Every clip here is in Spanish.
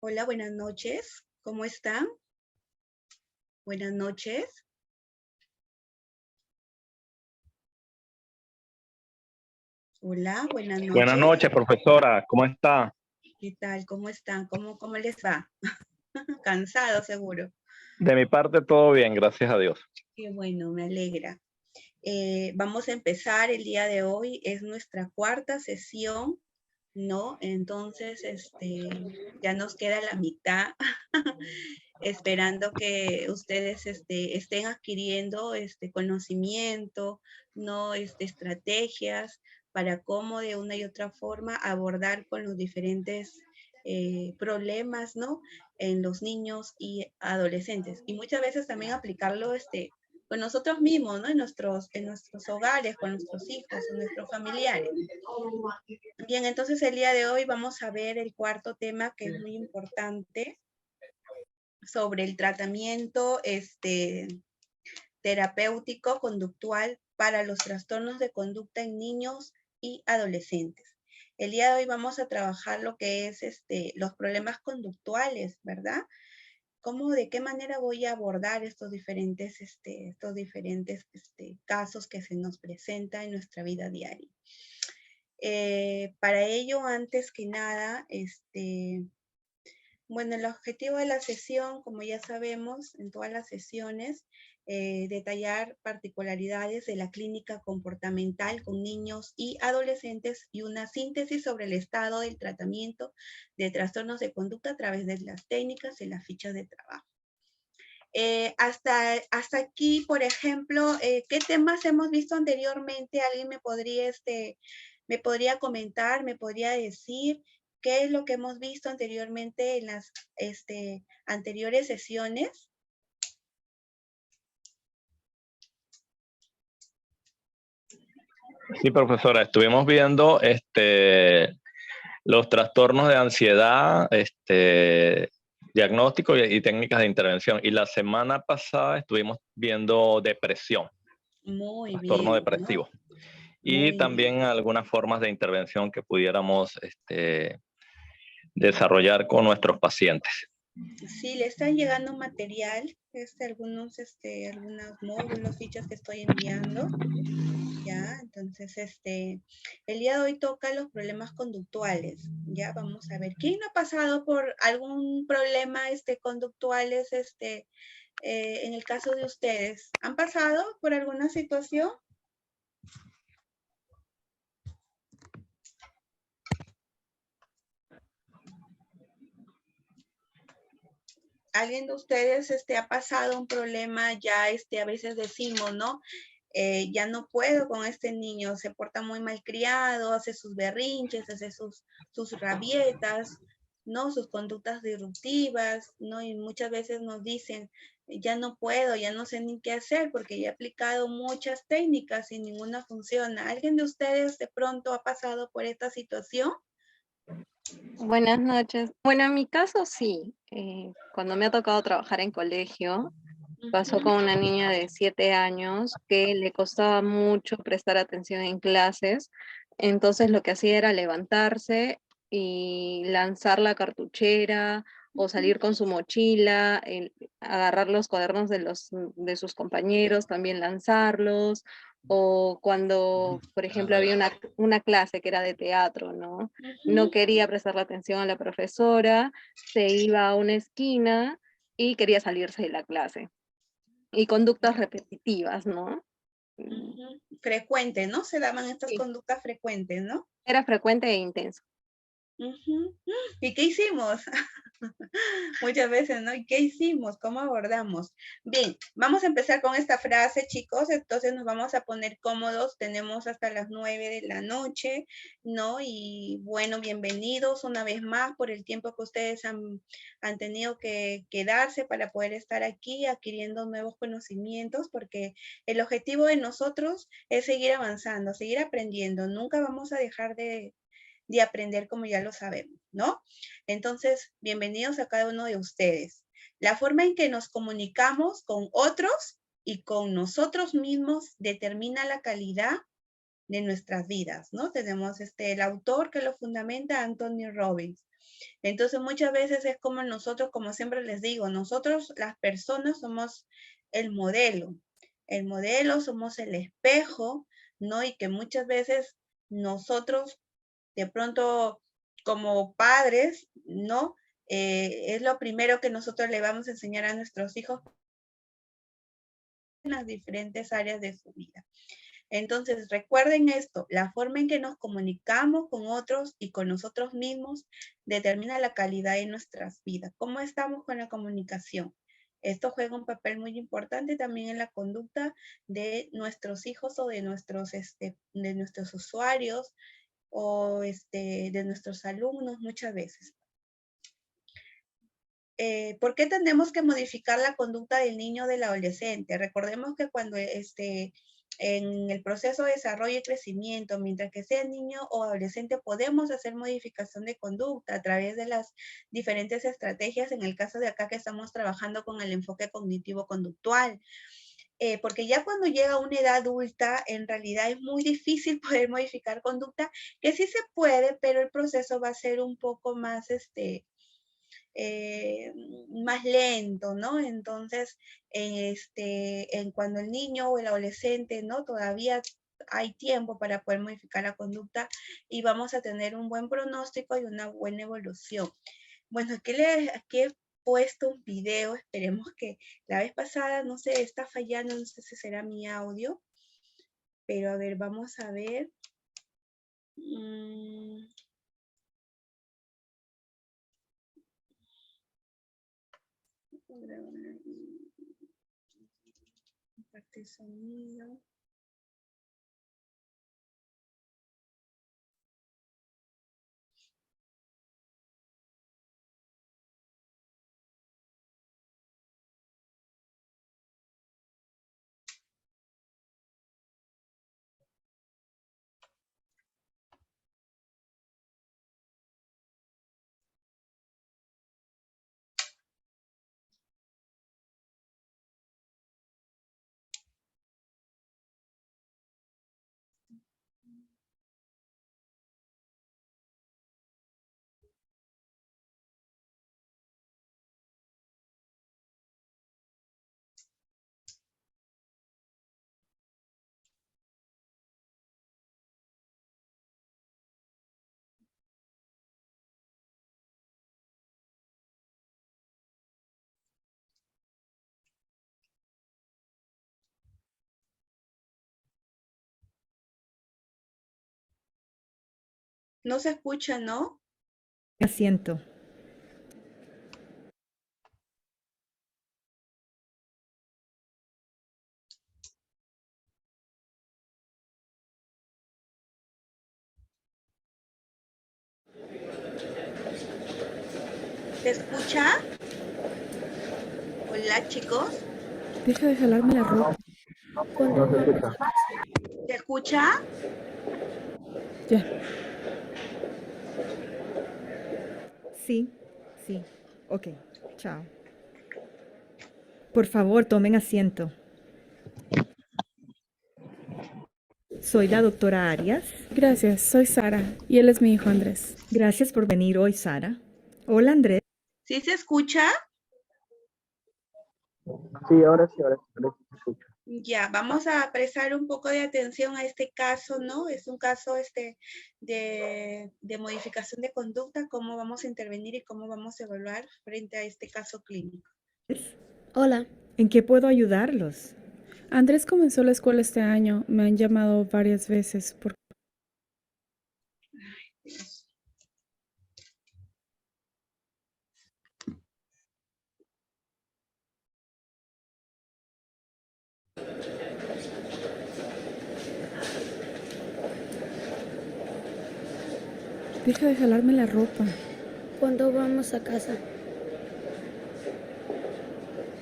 Hola, buenas noches. ¿Cómo están? Buenas noches. Hola, buenas Buenas noches. noches, profesora. ¿Cómo está? ¿Qué tal? ¿Cómo están? ¿Cómo les va? Cansado, seguro. De mi parte, todo bien, gracias a Dios. Qué bueno, me alegra. Vamos a empezar el día de hoy. Es nuestra cuarta sesión, ¿no? Entonces, ya nos queda la mitad, esperando que ustedes estén adquiriendo conocimiento, ¿no? Estrategias para cómo de una y otra forma abordar con los diferentes problemas, ¿no? En los niños y adolescentes. Y muchas veces también aplicarlo con nosotros mismos, ¿no? En nuestros hogares, con nuestros hijos, con nuestros familiares. Bien, entonces el día de hoy vamos a ver el cuarto tema que es muy importante sobre el tratamiento terapéutico conductual para los trastornos de conducta en niños y adolescentes. El día de hoy vamos a trabajar lo que es los problemas conductuales, ¿verdad? De qué manera voy a abordar estos diferentes casos que se nos presentan en nuestra vida diaria. Para ello, antes que nada, bueno, el objetivo de la sesión, como ya sabemos, en todas las sesiones, detallar particularidades de la clínica comportamental con niños y adolescentes y una síntesis sobre el estado del tratamiento de trastornos de conducta a través de las técnicas y las fichas de trabajo. Hasta aquí, por ejemplo, ¿qué temas hemos visto anteriormente? ¿Alguien me podría comentar, me podría decir qué es lo que hemos visto anteriormente en las anteriores sesiones? Sí, profesora, estuvimos viendo los trastornos de ansiedad, diagnóstico y técnicas de intervención. Y la semana pasada estuvimos viendo depresión, Muy trastorno bien, ¿no? depresivo. Y Muy bien. también algunas formas de intervención que pudiéramos desarrollar con nuestros pacientes. Sí, le están llegando material, algunos módulos, fichas que estoy enviando. Ya, entonces, el día de hoy toca los problemas conductuales. Ya, vamos a ver. ¿Quién no ha pasado por algún problema, conductuales, en el caso de ustedes? ¿Han pasado por alguna situación? ¿Alguien de ustedes, ha pasado un problema ya, a veces decimos, ¿no? Ya no puedo con este niño, se porta muy malcriado, hace sus berrinches, hace sus rabietas, ¿no? Sus conductas disruptivas, ¿no? Y muchas veces nos dicen, ya no puedo, ya no sé ni qué hacer porque ya he aplicado muchas técnicas y ninguna funciona. ¿Alguien de ustedes de pronto ha pasado por esta situación? Buenas noches. Bueno, en mi caso sí. Cuando me ha tocado trabajar en colegio, pasó con una niña de 7 años que le costaba mucho prestar atención en clases. Entonces lo que hacía era levantarse y lanzar la cartuchera o salir con su mochila, agarrar los cuadernos de sus compañeros, también lanzarlos. O cuando, por ejemplo, había una clase que era de teatro, ¿no? No quería prestarle atención a la profesora, se iba a una esquina y quería salirse de la clase. Y conductas repetitivas, ¿no? Frecuente, ¿no? Se daban estas Sí, conductas frecuentes, ¿no? era frecuente e intenso. ¿Y qué hicimos? Muchas veces, ¿no? ¿Y qué hicimos? ¿Cómo abordamos? Bien, vamos a empezar con esta frase, chicos. Entonces nos vamos a poner cómodos. Tenemos hasta las 9 de la noche, ¿no? Y bueno, bienvenidos una vez más por el tiempo que ustedes han tenido que quedarse para poder estar aquí adquiriendo nuevos conocimientos, porque el objetivo de nosotros es seguir avanzando, seguir aprendiendo. Nunca vamos a dejar de aprender, como ya lo sabemos, ¿no? Entonces, bienvenidos a cada uno de ustedes. La forma en que nos comunicamos con otros y con nosotros mismos determina la calidad de nuestras vidas, ¿no? Tenemos el autor que lo fundamenta, Anthony Robbins. Entonces muchas veces es como nosotros, como siempre les digo, nosotros las personas somos el modelo, somos el espejo, ¿no? Y que muchas veces nosotros de pronto como padres, ¿no? Es lo primero que nosotros le vamos a enseñar a nuestros hijos en las diferentes áreas de su vida. Entonces, recuerden esto, la forma en que nos comunicamos con otros y con nosotros mismos determina la calidad de nuestras vidas. ¿Cómo estamos con la comunicación? Esto juega un papel muy importante también en la conducta de nuestros hijos o de nuestros usuarios o de nuestros alumnos muchas veces. ¿Por qué tenemos que modificar la conducta del niño o del adolescente? Recordemos que cuando en el proceso de desarrollo y crecimiento, mientras que sea niño o adolescente, podemos hacer modificación de conducta a través de las diferentes estrategias. En el caso de acá que estamos trabajando con el enfoque cognitivo-conductual. Porque ya cuando llega a una edad adulta, en realidad es muy difícil poder modificar conducta, que sí se puede, pero el proceso va a ser un poco más, más lento, ¿no? Entonces, cuando el niño o el adolescente, ¿no? Todavía hay tiempo para poder modificar la conducta y vamos a tener un buen pronóstico y una buena evolución. Bueno, aquí he puesto un video, esperemos que la vez pasada, no sé, está fallando, no sé si será mi audio, pero a ver, vamos a ver. Compartir sonido. No se escucha, ¿no? Asiento. ¿Se escucha? Hola, chicos. Deja de jalarme la ropa. No se escucha. ¿Se escucha? Ya. Sí, sí. Ok, chao. Por favor, tomen asiento. Soy la doctora Arias. Gracias, soy Sara y él es mi hijo Andrés. Gracias por venir hoy, Sara. Hola, Andrés. ¿Sí se escucha? Sí, ahora sí se escucha. Ya, vamos a prestar un poco de atención a este caso, ¿no? Es un caso de modificación de conducta, cómo vamos a intervenir y cómo vamos a evaluar frente a este caso clínico. Hola. ¿En qué puedo ayudarlos? Andrés comenzó la escuela este año. Me han llamado varias veces por... Deja de jalarme la ropa. ¿Cuándo vamos a casa?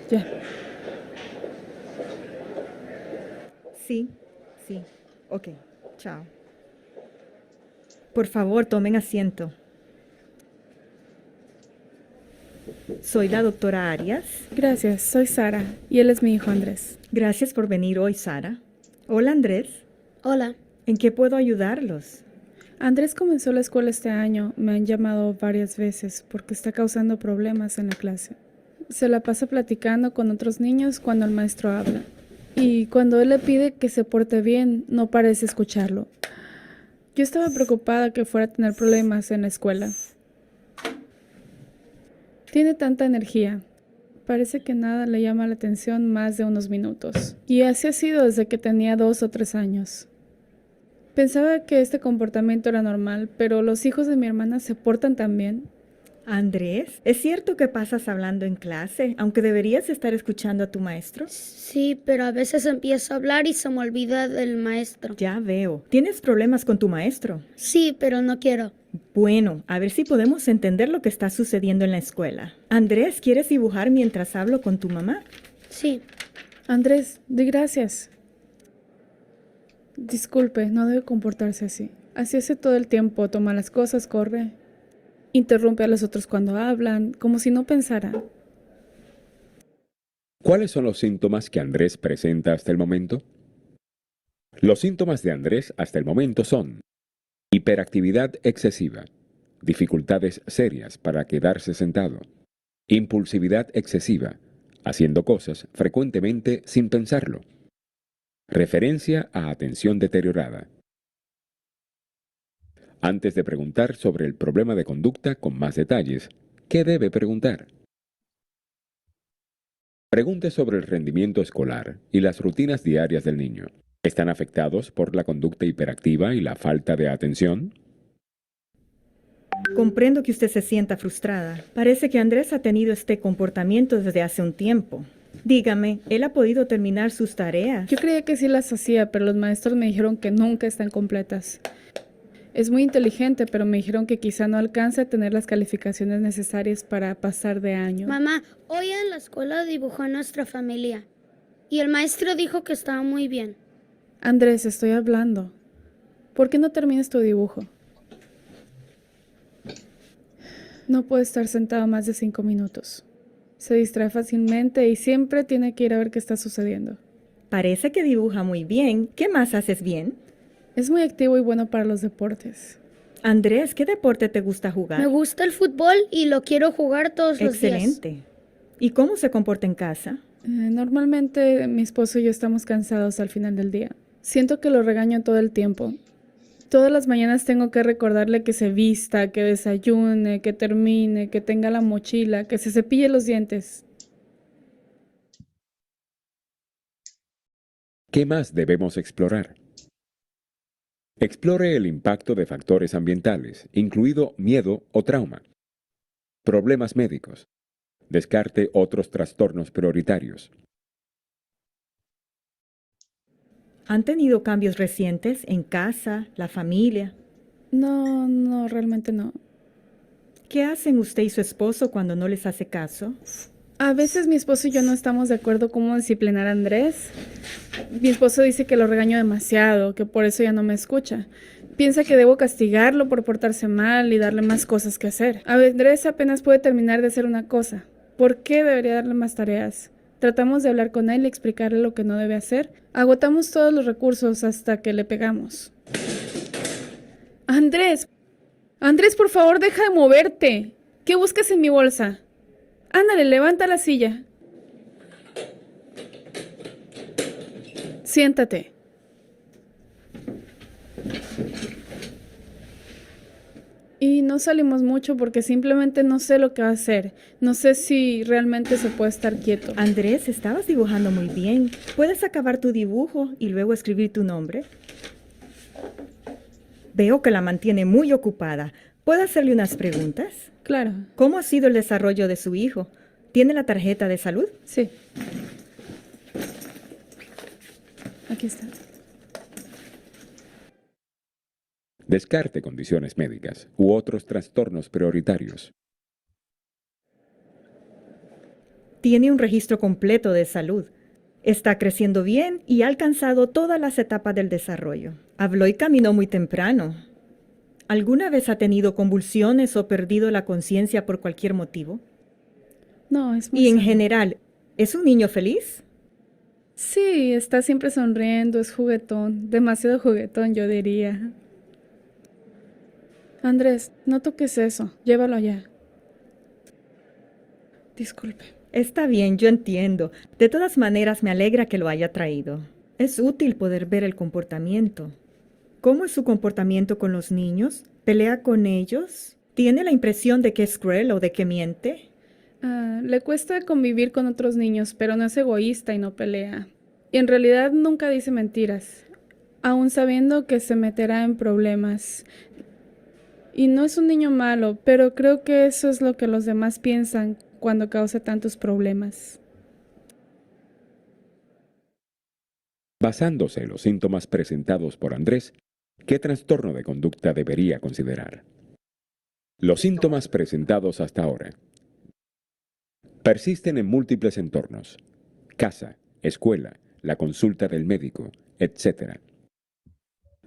Ya. Sí, sí. Ok, chao. Por favor, tomen asiento. Soy la doctora Arias. Gracias, soy Sara y él es mi hijo Andrés. Gracias por venir hoy, Sara. Hola, Andrés. Hola. ¿En qué puedo ayudarlos? Andrés comenzó la escuela este año. Me han llamado varias veces porque está causando problemas en la clase. Se la pasa platicando con otros niños cuando el maestro habla. Y cuando él le pide que se porte bien, no parece escucharlo. Yo estaba preocupada que fuera a tener problemas en la escuela. Tiene tanta energía. Parece que nada le llama la atención más de unos minutos. Y así ha sido desde que tenía 2 o 3 años. Pensaba que este comportamiento era normal, pero los hijos de mi hermana se portan tan bien. Andrés, ¿es cierto que pasas hablando en clase, aunque deberías estar escuchando a tu maestro? Sí, pero a veces empiezo a hablar y se me olvida del maestro. Ya veo. ¿Tienes problemas con tu maestro? Sí, pero no quiero. Bueno, a ver si podemos entender lo que está sucediendo en la escuela. Andrés, ¿quieres dibujar mientras hablo con tu mamá? Sí. Andrés, di gracias. Disculpe, no debe comportarse así. Así hace todo el tiempo, toma las cosas, corre. Interrumpe a los otros cuando hablan, como si no pensara. ¿Cuáles son los síntomas que Andrés presenta hasta el momento? Los síntomas de Andrés hasta el momento son hiperactividad excesiva, dificultades serias para quedarse sentado, impulsividad excesiva, haciendo cosas frecuentemente sin pensarlo, referencia a atención deteriorada. Antes de preguntar sobre el problema de conducta con más detalles, ¿qué debe preguntar? Pregunte sobre el rendimiento escolar y las rutinas diarias del niño. ¿Están afectados por la conducta hiperactiva y la falta de atención? Comprendo que usted se sienta frustrada. Parece que Andrés ha tenido este comportamiento desde hace un tiempo. Dígame, ¿él ha podido terminar sus tareas? Yo creía que sí las hacía, pero los maestros me dijeron que nunca están completas. Es muy inteligente, pero me dijeron que quizá no alcance a tener las calificaciones necesarias para pasar de año. Mamá, hoy en la escuela dibujó nuestra familia. Y el maestro dijo que estaba muy bien. Andrés, estoy hablando. ¿Por qué no terminas tu dibujo? No puede estar sentado más de 5 minutos. Se distrae fácilmente y siempre tiene que ir a ver qué está sucediendo. Parece que dibuja muy bien. ¿Qué más haces bien? Es muy activo y bueno para los deportes. Andrés, ¿qué deporte te gusta jugar? Me gusta el fútbol y lo quiero jugar todos los días. Excelente. ¿Y cómo se comporta en casa? Normalmente mi esposo y yo estamos cansados al final del día. Siento que lo regaño todo el tiempo. Todas las mañanas tengo que recordarle que se vista, que desayune, que termine, que tenga la mochila, que se cepille los dientes. ¿Qué más debemos explorar? Explore el impacto de factores ambientales, incluido miedo o trauma, problemas médicos. Descarte otros trastornos prioritarios. ¿Han tenido cambios recientes en casa, la familia? No, realmente no. ¿Qué hacen usted y su esposo cuando no les hace caso? A veces mi esposo y yo no estamos de acuerdo cómo disciplinar a Andrés. Mi esposo dice que lo regaño demasiado, que por eso ya no me escucha. Piensa que debo castigarlo por portarse mal y darle más cosas que hacer. Andrés apenas puede terminar de hacer una cosa. ¿Por qué debería darle más tareas? Tratamos de hablar con él y explicarle lo que no debe hacer. Agotamos todos los recursos hasta que le pegamos. Andrés, por favor, deja de moverte. ¿Qué buscas en mi bolsa? Ándale, levanta la silla. Siéntate. Y no salimos mucho porque simplemente no sé lo que va a hacer. No sé si realmente se puede estar quieto. Andrés, estabas dibujando muy bien. ¿Puedes acabar tu dibujo y luego escribir tu nombre? Veo que la mantiene muy ocupada. ¿Puedo hacerle unas preguntas? Claro. ¿Cómo ha sido el desarrollo de su hijo? ¿Tiene la tarjeta de salud? Sí. Aquí está. Descarte condiciones médicas u otros trastornos prioritarios. Tiene un registro completo de salud. Está creciendo bien y ha alcanzado todas las etapas del desarrollo. Habló y caminó muy temprano. ¿Alguna vez ha tenido convulsiones o perdido la conciencia por cualquier motivo? No, es muy Y en sano. general, ¿es un niño feliz? Sí, está siempre sonriendo, es juguetón. Demasiado juguetón, yo diría. Andrés, no toques eso, llévalo allá. Disculpe. Está bien, yo entiendo. De todas maneras, me alegra que lo haya traído. Es útil poder ver el comportamiento. ¿Cómo es su comportamiento con los niños? ¿Pelea con ellos? ¿Tiene la impresión de que es cruel o de que miente? Le cuesta convivir con otros niños, pero no es egoísta y no pelea. Y en realidad nunca dice mentiras, aun sabiendo que se meterá en problemas. Y no es un niño malo, pero creo que eso es lo que los demás piensan cuando causa tantos problemas. Basándose en los síntomas presentados por Andrés, ¿qué trastorno de conducta debería considerar? Los síntomas presentados hasta ahora persisten en múltiples entornos: casa, escuela, la consulta del médico, etc.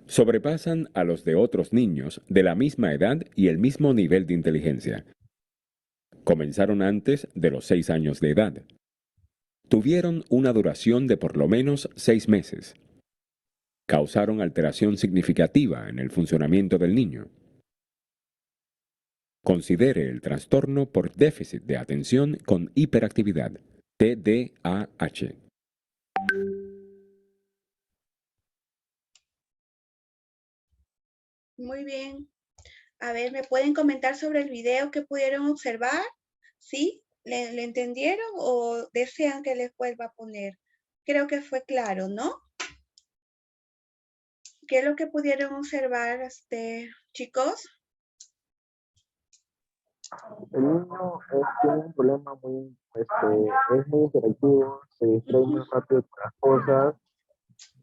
Sobrepasan a los de otros niños de la misma edad y el mismo nivel de inteligencia. Comenzaron antes de los 6 años de edad. Tuvieron una duración de por lo menos 6 meses. Causaron alteración significativa en el funcionamiento del niño. Considere el trastorno por déficit de atención con hiperactividad, TDAH. Muy bien. A ver, ¿me pueden comentar sobre el video que pudieron observar? ¿Sí? ¿Le entendieron o desean que les vuelva a poner? Creo que fue claro, ¿no? ¿Qué es lo que pudieron observar, chicos? El niño tiene un problema muy, es muy interactivo, se distrae muy rápido con las cosas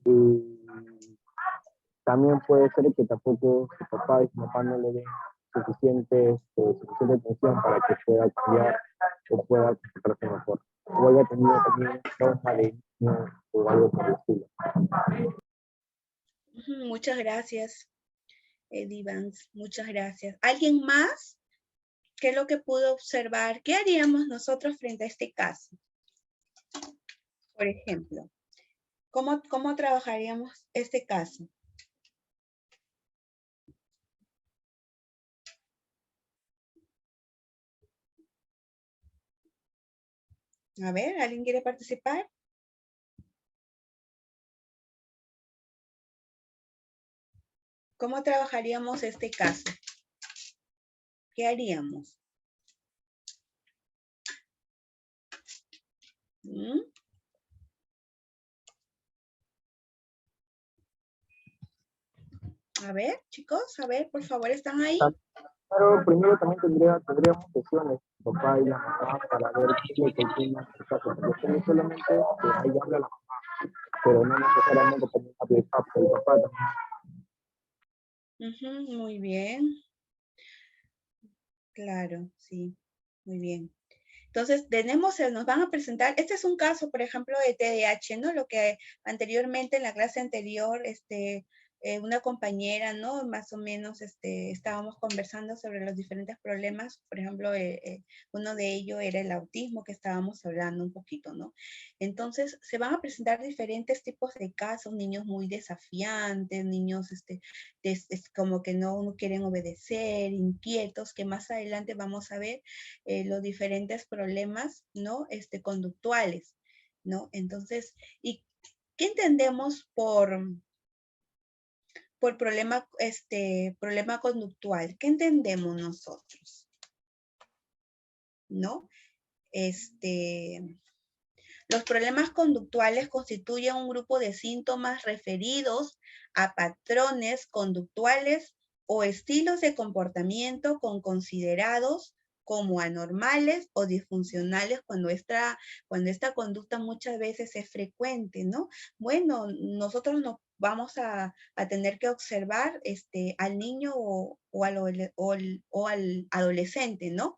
y también puede ser que tampoco su papá y su mamá no le den suficiente atención para que pueda cambiar o pueda concentrarse mejor. O haya tenido también un trauma de niño o algo por el estilo. Muchas gracias, Divans. Muchas gracias. ¿Alguien más? ¿Qué es lo que pudo observar? ¿Qué haríamos nosotros frente a este caso? Por ejemplo, ¿cómo trabajaríamos este caso? A ver, ¿alguien quiere participar? ¿Cómo trabajaríamos este caso? ¿Qué haríamos? A ver, chicos, a ver, por favor, ¿están ahí? Pero primero también tendríamos sesiones, papá y la mamá, para ver qué es lo que tiene en su casa. Porque no solamente ahí habla la mamá, pero no necesariamente también habla el papá también. Muy bien. Claro, sí, muy bien. Entonces, nos van a presentar, este es un caso, por ejemplo, de TDAH, ¿no? Lo que anteriormente, en la clase anterior, una compañera, ¿no? Más o menos, estábamos conversando sobre los diferentes problemas. Por ejemplo, uno de ellos era el autismo, que estábamos hablando un poquito, ¿no? Entonces, se van a presentar diferentes tipos de casos, niños muy desafiantes, niños, como que no quieren obedecer, inquietos, que más adelante vamos a ver los diferentes problemas, ¿no? Conductuales, ¿no? Entonces, ¿y qué entendemos por problema, problema conductual? ¿Qué entendemos nosotros? ¿No? Los problemas conductuales constituyen un grupo de síntomas referidos a patrones conductuales o estilos de comportamiento considerados como anormales o disfuncionales cuando esta conducta muchas veces es frecuente, ¿no? Bueno, nosotros nos vamos a tener que observar al niño o al adolescente, ¿no?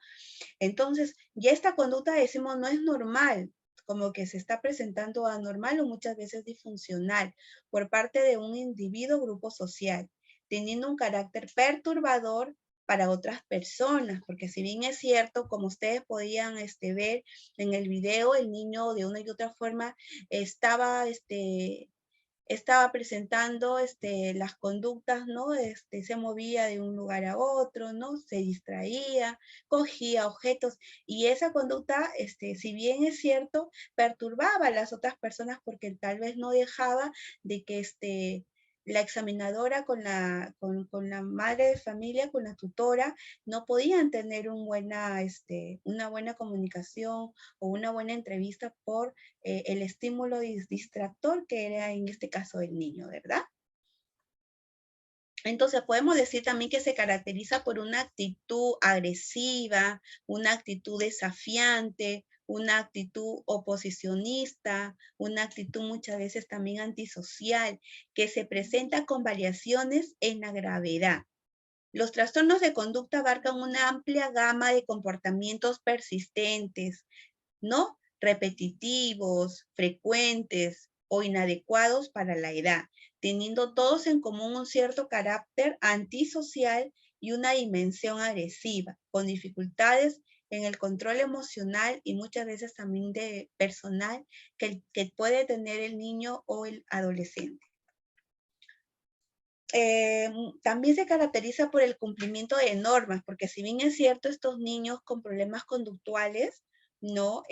Entonces, ya esta conducta, decimos, no es normal, como que se está presentando anormal o muchas veces disfuncional por parte de un individuo o grupo social, teniendo un carácter perturbador para otras personas, porque si bien es cierto, como ustedes podían ver en el video, el niño de una y otra forma estaba estaba presentando las conductas, ¿no? Se movía de un lugar a otro, ¿no? Se distraía, cogía objetos, y esa conducta, si bien es cierto, perturbaba a las otras personas porque tal vez no dejaba de que la examinadora con la madre de familia, con la tutora, no podían tener una buena comunicación o una buena entrevista por el estímulo distractor que era en este caso el niño, ¿verdad? Entonces podemos decir también que se caracteriza por una actitud agresiva, una actitud desafiante, una actitud oposicionista, una actitud muchas veces también antisocial, que se presenta con variaciones en la gravedad. Los trastornos de conducta abarcan una amplia gama de comportamientos persistentes, ¿no? Repetitivos, frecuentes o inadecuados para la edad, teniendo todos en común un cierto carácter antisocial y una dimensión agresiva, con dificultades en el control emocional y muchas veces también de personal que puede tener el niño o el adolescente. También se caracteriza por el cumplimiento de normas, porque si bien es cierto, estos niños con problemas conductuales no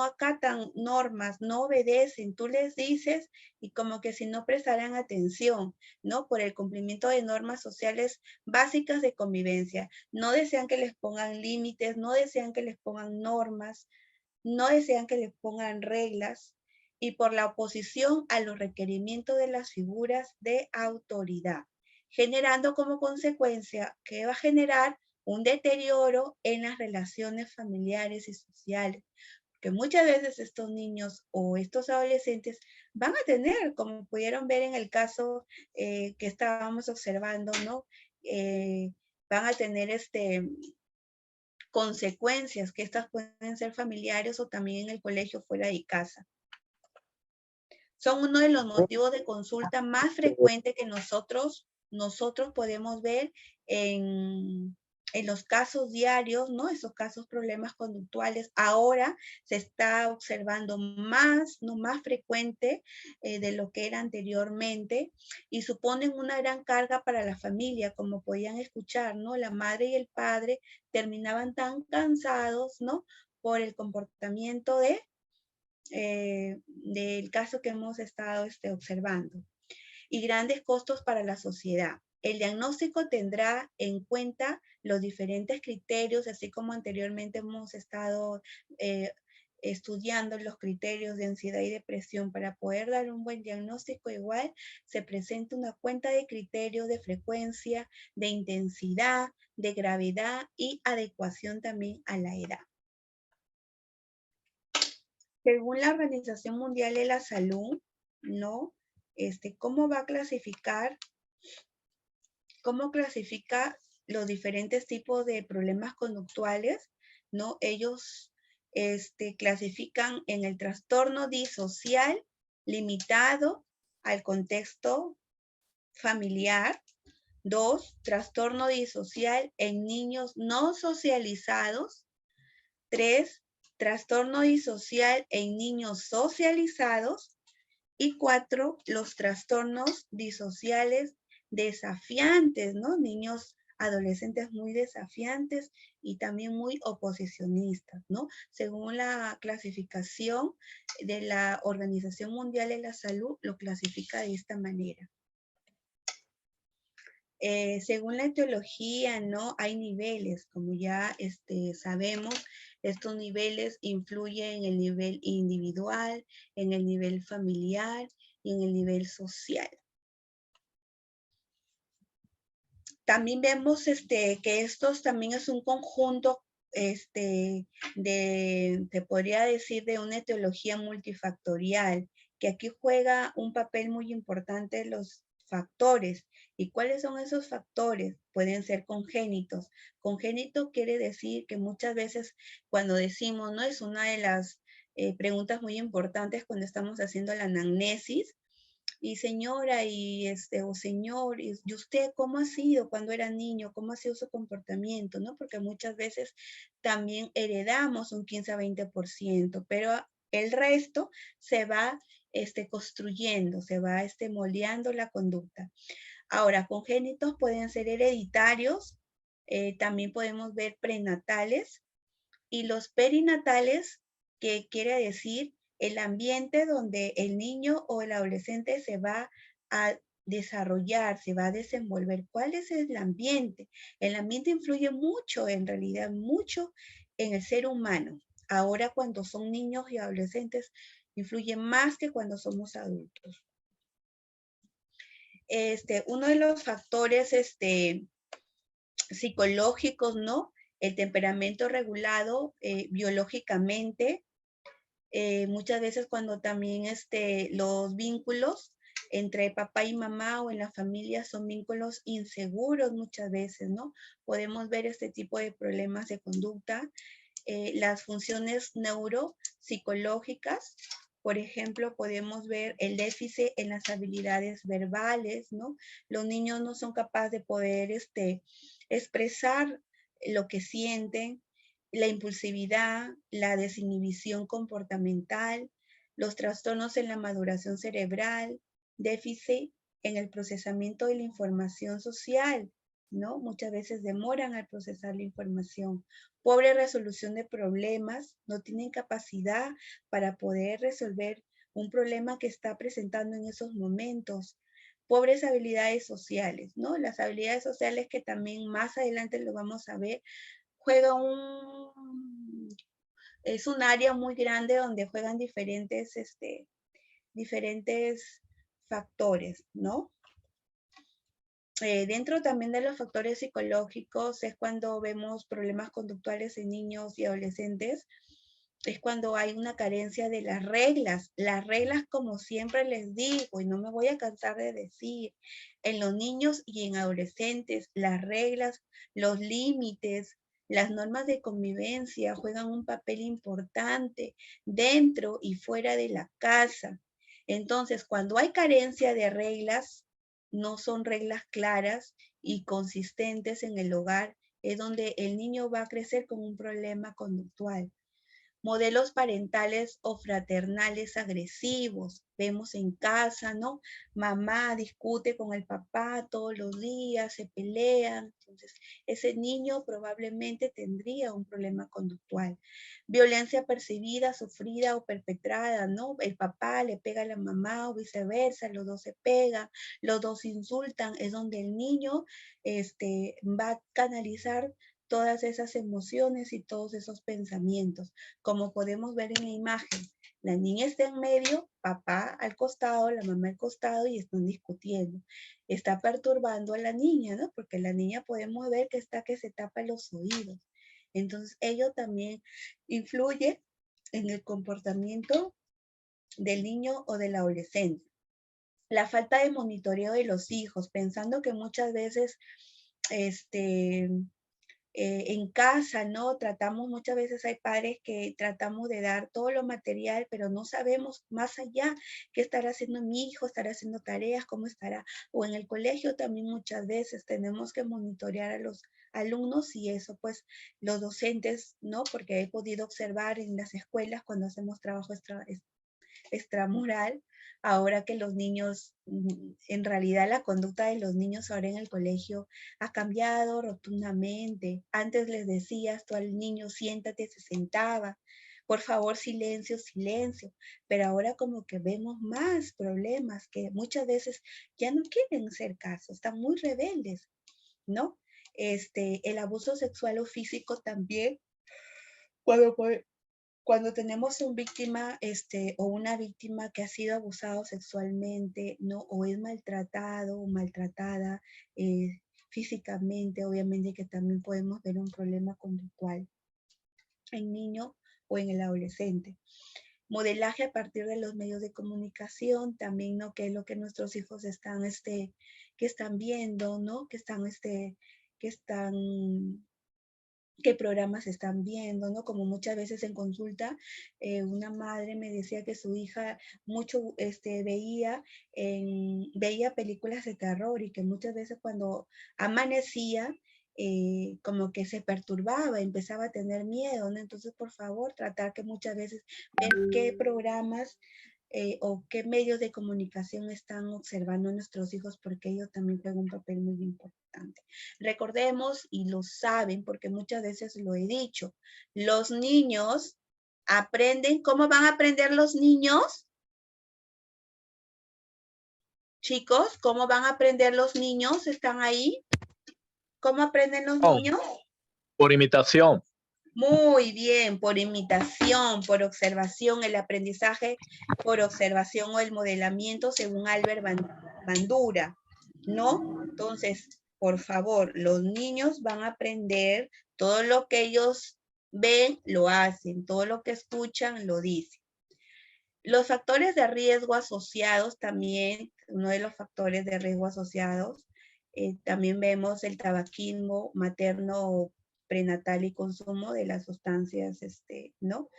acatan normas, no obedecen, tú les dices y como que si no prestaran atención, ¿no? Por el cumplimiento de normas sociales básicas de convivencia. No desean que les pongan límites, no desean que les pongan normas, no desean que les pongan reglas, y por la oposición a los requerimientos de las figuras de autoridad, generando como consecuencia que va a generar un deterioro en las relaciones familiares y sociales, porque muchas veces estos niños o estos adolescentes van a tener, como pudieron ver en el caso que estábamos observando, ¿no? Van a tener consecuencias, que estas pueden ser familiares o también en el colegio fuera de casa. Son uno de los motivos de consulta más frecuentes que nosotros podemos ver en los casos diarios, ¿no? Esos casos, problemas conductuales. Ahora se está observando más frecuente de lo que era anteriormente, y suponen una gran carga para la familia, como podían escuchar, ¿no? La madre y el padre terminaban tan cansados, ¿no? Por el comportamiento del caso que hemos estado observando, y grandes costos para la sociedad. El diagnóstico tendrá en cuenta los diferentes criterios, así como anteriormente hemos estado estudiando los criterios de ansiedad y depresión. Para poder dar un buen diagnóstico, igual se presenta una cuenta de criterios de frecuencia, de intensidad, de gravedad y adecuación también a la edad. Según la Organización Mundial de la Salud, ¿no? ¿Cómo va a clasificar? ¿Cómo clasifica los diferentes tipos de problemas conductuales? ¿No? Ellos clasifican en el trastorno disocial limitado al contexto familiar. 2, trastorno disocial en niños no socializados. 3, trastorno disocial en niños socializados. Y 4, los trastornos disociales desafiantes, ¿no? Niños, adolescentes muy desafiantes y también muy oposicionistas, ¿no? Según la clasificación de la Organización Mundial de la Salud, lo clasifica de esta manera. Según la etiología, ¿no? Hay niveles, como ya sabemos, estos niveles influyen en el nivel individual, en el nivel familiar y en el nivel social. También vemos que estos también es un conjunto te podría decir, de una etiología multifactorial, que aquí juega un papel muy importante los factores. ¿Y cuáles son esos factores? Pueden ser congénitos. Congénito quiere decir que muchas veces cuando decimos, ¿no? Es una de las preguntas muy importantes cuando estamos haciendo la anamnesis. Y señora, o señor, ¿y usted cómo ha sido cuando era niño? ¿Cómo ha sido su comportamiento? ¿No? Porque muchas veces también heredamos un 15 a 20%, pero El resto se va construyendo, se va moldeando la conducta. Ahora, congénitos pueden ser hereditarios, también podemos ver prenatales y los perinatales, que quiere decir el ambiente donde el niño o el adolescente se va a desarrollar, se va a desenvolver. ¿Cuál es el ambiente? El ambiente influye mucho, en realidad, mucho en el ser humano. Ahora, cuando son niños y adolescentes, influye más que cuando somos adultos. Uno de los factores psicológicos, ¿no? El temperamento regulado biológicamente, muchas veces cuando también los vínculos entre papá y mamá o en la familia son vínculos inseguros muchas veces, ¿no? Podemos ver este tipo de problemas de conducta. Las funciones neuropsicológicas, por ejemplo, podemos ver el déficit en las habilidades verbales, ¿no? Los niños no son capaces de poder expresar lo que sienten, la impulsividad, la desinhibición comportamental, los trastornos en la maduración cerebral, déficit en el procesamiento de la información social, ¿no? Muchas veces demoran al procesar la información. Pobre resolución de problemas, no tienen capacidad para poder resolver un problema que está presentando en esos momentos. Pobres habilidades sociales, ¿no? Las habilidades sociales que también más adelante lo vamos a ver, es un área muy grande donde juegan diferentes factores, ¿no? Dentro también de los factores psicológicos es cuando vemos problemas conductuales en niños y adolescentes, es cuando hay una carencia de las reglas, como siempre les digo, y no me voy a cansar de decir, en los niños y en adolescentes, las reglas, los límites, las normas de convivencia juegan un papel importante dentro y fuera de la casa. Entonces, cuando hay carencia de reglas, no son reglas claras y consistentes en el hogar, es donde el niño va a crecer con un problema conductual. Modelos parentales o fraternales agresivos. Vemos en casa, ¿no? Mamá discute con el papá todos los días, se pelean. Entonces, ese niño probablemente tendría un problema conductual. Violencia percibida, sufrida o perpetrada, ¿no? El papá le pega a la mamá o viceversa, los dos se pegan, los dos insultan. Es donde el niño va a canalizar todas esas emociones y todos esos pensamientos. Como podemos ver en la imagen, la niña está en medio, papá al costado, la mamá al costado y están discutiendo. Está perturbando a la niña, ¿no? Porque la niña podemos ver que se tapa los oídos. Entonces, ello también influye en el comportamiento del niño o del adolescente. La falta de monitoreo de los hijos, pensando que muchas veces en casa, ¿no? Muchas veces hay padres que tratamos de dar todo lo material, pero no sabemos más allá qué estará haciendo mi hijo, estará haciendo tareas, cómo estará. O en el colegio también muchas veces tenemos que monitorear a los alumnos y eso pues los docentes, ¿no? Porque he podido observar en las escuelas cuando hacemos trabajo extramural, ahora que los niños, en realidad la conducta de los niños ahora en el colegio ha cambiado rotundamente. Antes les decías tú al niño, siéntate, se sentaba, por favor, silencio, silencio, pero ahora como que vemos más problemas que muchas veces ya no quieren hacer caso, están muy rebeldes, ¿no? El abuso sexual o físico también, cuando tenemos un víctima o una víctima que ha sido abusado sexualmente, ¿no? O es maltratado o maltratada físicamente, obviamente que también podemos ver un problema conductual en niño o en el adolescente. Modelaje a partir de los medios de comunicación, también, ¿no? Que es lo que nuestros hijos están, que están viendo, ¿no? Qué programas están viendo, ¿no? Como muchas veces en consulta, una madre me decía que su hija mucho veía películas de terror y que muchas veces cuando amanecía, como que se perturbaba, empezaba a tener miedo, ¿no? Entonces, por favor, tratar que muchas veces ver qué programas o qué medios de comunicación están observando nuestros hijos, porque ellos también juegan un papel muy importante. Recordemos, y lo saben, porque muchas veces lo he dicho, los niños aprenden. ¿Cómo van a aprender los niños? Chicos, ¿cómo van a aprender los niños? ¿Están ahí? ¿Cómo aprenden los niños? Por imitación. Muy bien, por imitación, por observación, el aprendizaje por observación o el modelamiento según Albert Bandura, ¿no? Entonces, por favor, los niños van a aprender todo lo que ellos ven, lo hacen, todo lo que escuchan, lo dicen. Los factores de riesgo asociados también, uno de los factores de riesgo asociados, también vemos el tabaquismo materno prenatal y consumo de las sustancias, ¿no?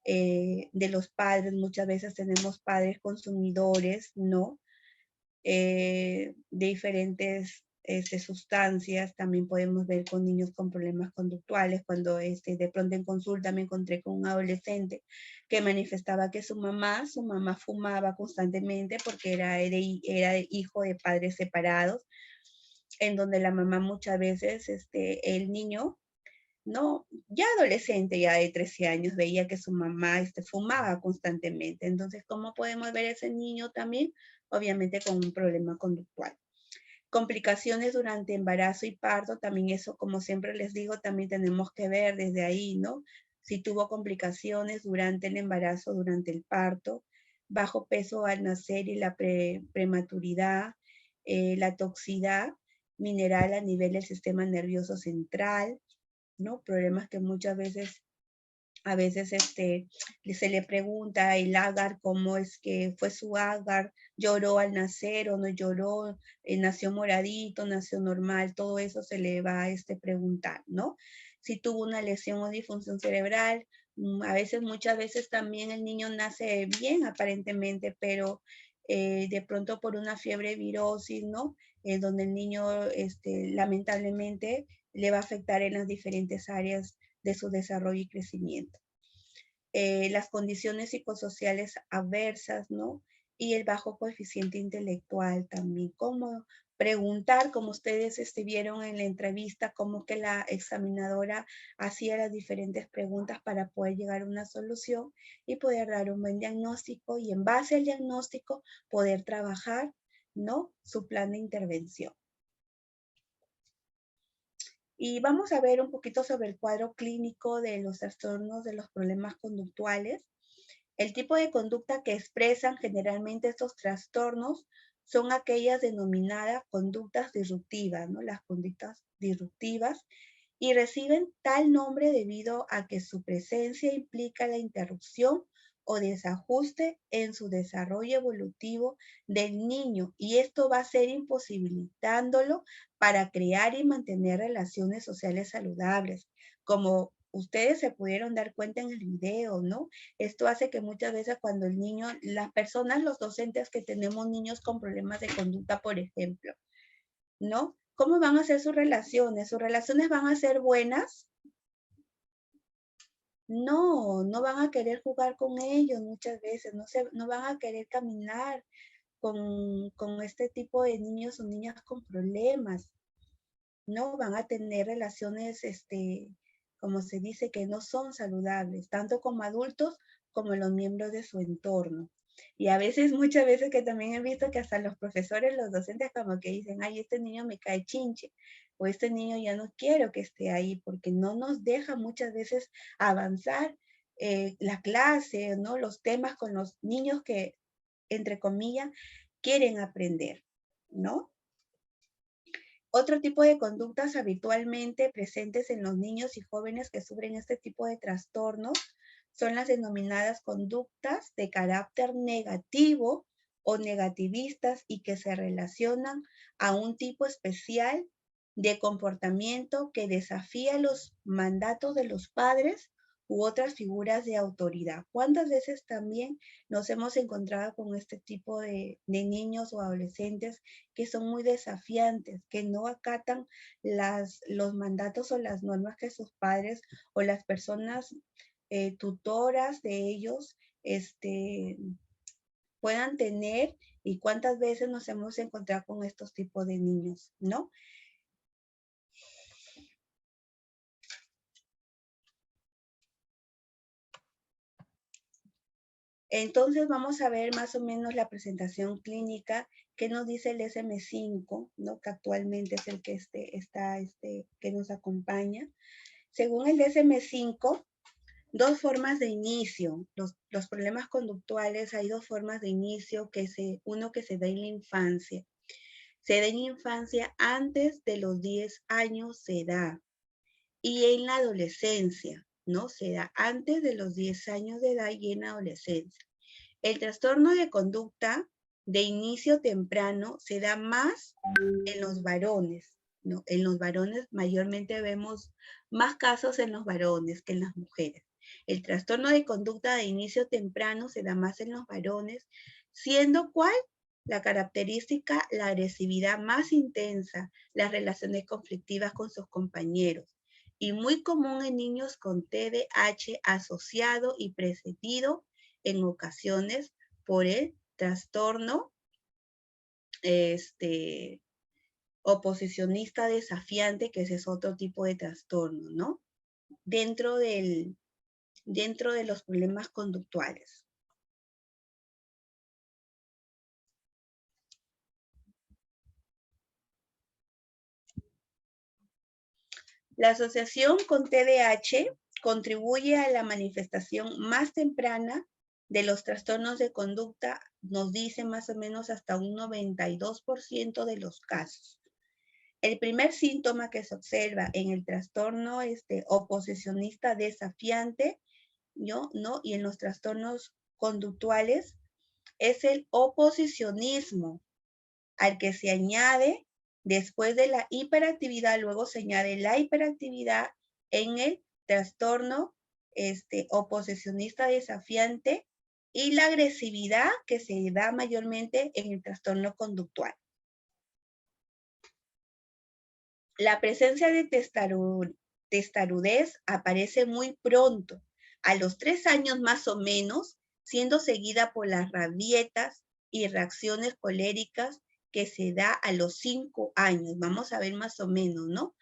De los padres, muchas veces tenemos padres consumidores, ¿no? De diferentes sustancias. También podemos ver con niños con problemas conductuales. Cuando de pronto en consulta me encontré con un adolescente que manifestaba que su mamá fumaba constantemente porque era hijo de padres separados, en donde la mamá muchas veces, el niño, no, ya adolescente, ya de 13 años, veía que su mamá fumaba constantemente. Entonces, ¿cómo podemos ver a ese niño también? Obviamente con un problema conductual. Complicaciones durante embarazo y parto, también eso, como siempre les digo, también tenemos que ver desde ahí, ¿no? Si tuvo complicaciones durante el embarazo, durante el parto, bajo peso al nacer y la prematuridad, la toxicidad mineral a nivel del sistema nervioso central, ¿no? Problemas que muchas veces, a veces se le pregunta el agar, cómo es que fue su agar, lloró al nacer o no lloró, nació moradito, nació normal, todo eso se le va a preguntar, ¿no? Si tuvo una lesión o disfunción cerebral, a veces, muchas veces también el niño nace bien aparentemente, pero de pronto por una fiebre virosis, ¿no? Donde el niño lamentablemente le va a afectar en las diferentes áreas de su desarrollo y crecimiento. Las condiciones psicosociales adversas, ¿no? Y el bajo coeficiente intelectual también. Cómo preguntar, como ustedes vieron en la entrevista, cómo que la examinadora hacía las diferentes preguntas para poder llegar a una solución y poder dar un buen diagnóstico, y en base al diagnóstico poder trabajar, ¿no? Su plan de intervención. Y vamos a ver un poquito sobre el cuadro clínico de los trastornos de los problemas conductuales. El tipo de conducta que expresan generalmente estos trastornos son aquellas denominadas conductas disruptivas, ¿no? Las conductas disruptivas, y reciben tal nombre debido a que su presencia implica la interrupción o desajuste en su desarrollo evolutivo del niño, y esto va a ser imposibilitándolo para crear y mantener relaciones sociales saludables. Como ustedes se pudieron dar cuenta en el video, ¿no? Esto hace que muchas veces cuando el niño, las personas, los docentes que tenemos niños con problemas de conducta, por ejemplo, ¿no? ¿Cómo van a ser sus relaciones? ¿Sus relaciones van a ser buenas? No, no van a querer jugar con ellos muchas veces, no van a querer caminar con este tipo de niños o niñas con problemas, ¿no? Van a tener relaciones, como se dice, que no son saludables, tanto como adultos como los miembros de su entorno. Y a veces, muchas veces que también he visto que hasta los profesores, los docentes como que dicen, ay, este niño me cae chinche, o este niño ya no quiero que esté ahí, porque no nos deja muchas veces avanzar la clase, ¿no? Los temas con los niños que, entre comillas, quieren aprender, ¿no? Otro tipo de conductas habitualmente presentes en los niños y jóvenes que sufren este tipo de trastornos son las denominadas conductas de carácter negativo o negativistas, y que se relacionan a un tipo especial de comportamiento que desafía los mandatos de los padres u otras figuras de autoridad. ¿Cuántas veces también nos hemos encontrado con este tipo de niños o adolescentes que son muy desafiantes, que no acatan los mandatos o las normas que sus padres o las personas tutoras de ellos puedan tener? Y cuántas veces nos hemos encontrado con estos tipos de niños, ¿no? Entonces vamos a ver más o menos la presentación clínica que nos dice el DSM-5, ¿no? Que actualmente es el que que nos acompaña. Según el DSM-5, dos formas de inicio. Los problemas conductuales, hay dos formas de inicio, uno que se da en la infancia. Se da en la infancia antes de los 10 años de edad. Y en la adolescencia, ¿no? Se da antes de los 10 años de edad y en la adolescencia. El trastorno de conducta de inicio temprano se da más en los varones, ¿no? En los varones mayormente vemos más casos en los varones que en las mujeres. El trastorno de conducta de inicio temprano se da más en los varones, siendo ¿cuál? La característica, la agresividad más intensa, las relaciones conflictivas con sus compañeros, y muy común en niños con TDAH asociado y precedido en ocasiones por el trastorno oposicionista desafiante, que ese es otro tipo de trastorno, ¿no? Dentro de los problemas conductuales. La asociación con TDAH contribuye a la manifestación más temprana de los trastornos de conducta, nos dice más o menos hasta un 92% de los casos. El primer síntoma que se observa en el trastorno oposicionista desafiante, ¿no? Y en los trastornos conductuales es el oposicionismo, al que se añade después de la hiperactividad, luego se añade la hiperactividad en el trastorno oposicionista desafiante y la agresividad que se da mayormente en el trastorno conductual. La presencia de testarudez aparece muy pronto, a los 3 años más o menos, siendo seguida por las rabietas y reacciones coléricas que se da a los 5 años. Vamos a ver más o menos, ¿no?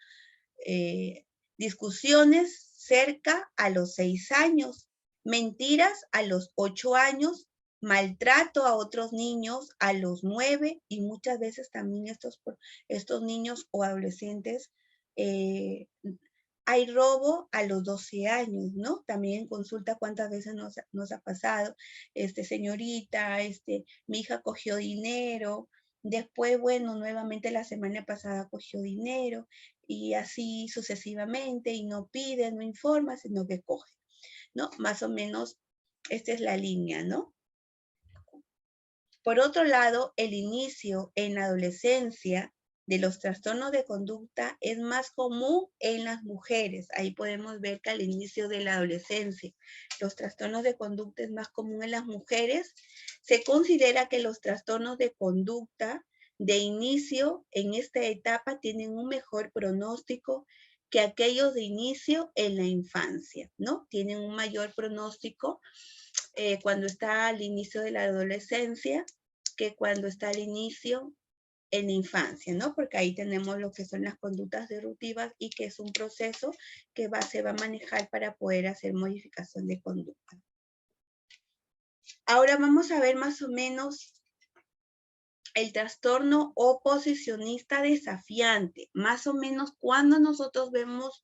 Discusiones cerca a los 6 años, mentiras a los 8 años, maltrato a otros niños a los 9 y muchas veces también estos niños o adolescentes hay robo a los 12 años, ¿no? También en consulta cuántas veces nos ha pasado, señorita, mi hija cogió dinero, después, bueno, nuevamente la semana pasada cogió dinero y así sucesivamente y no pide, no informa, sino que coge, ¿no? Más o menos esta es la línea, ¿no? Por otro lado, el inicio en la adolescencia de los trastornos de conducta es más común en las mujeres. Ahí podemos ver que al inicio de la adolescencia, los trastornos de conducta es más común en las mujeres. Se considera que los trastornos de conducta de inicio en esta etapa tienen un mejor pronóstico que aquellos de inicio en la infancia, ¿no? Tienen un mayor pronóstico cuando está al inicio de la adolescencia que cuando está al inicio en la infancia, ¿no? Porque ahí tenemos lo que son las conductas disruptivas y que es un proceso que se va a manejar para poder hacer modificación de conducta. Ahora vamos a ver más o menos el trastorno oposicionista desafiante. Más o menos cuando nosotros vemos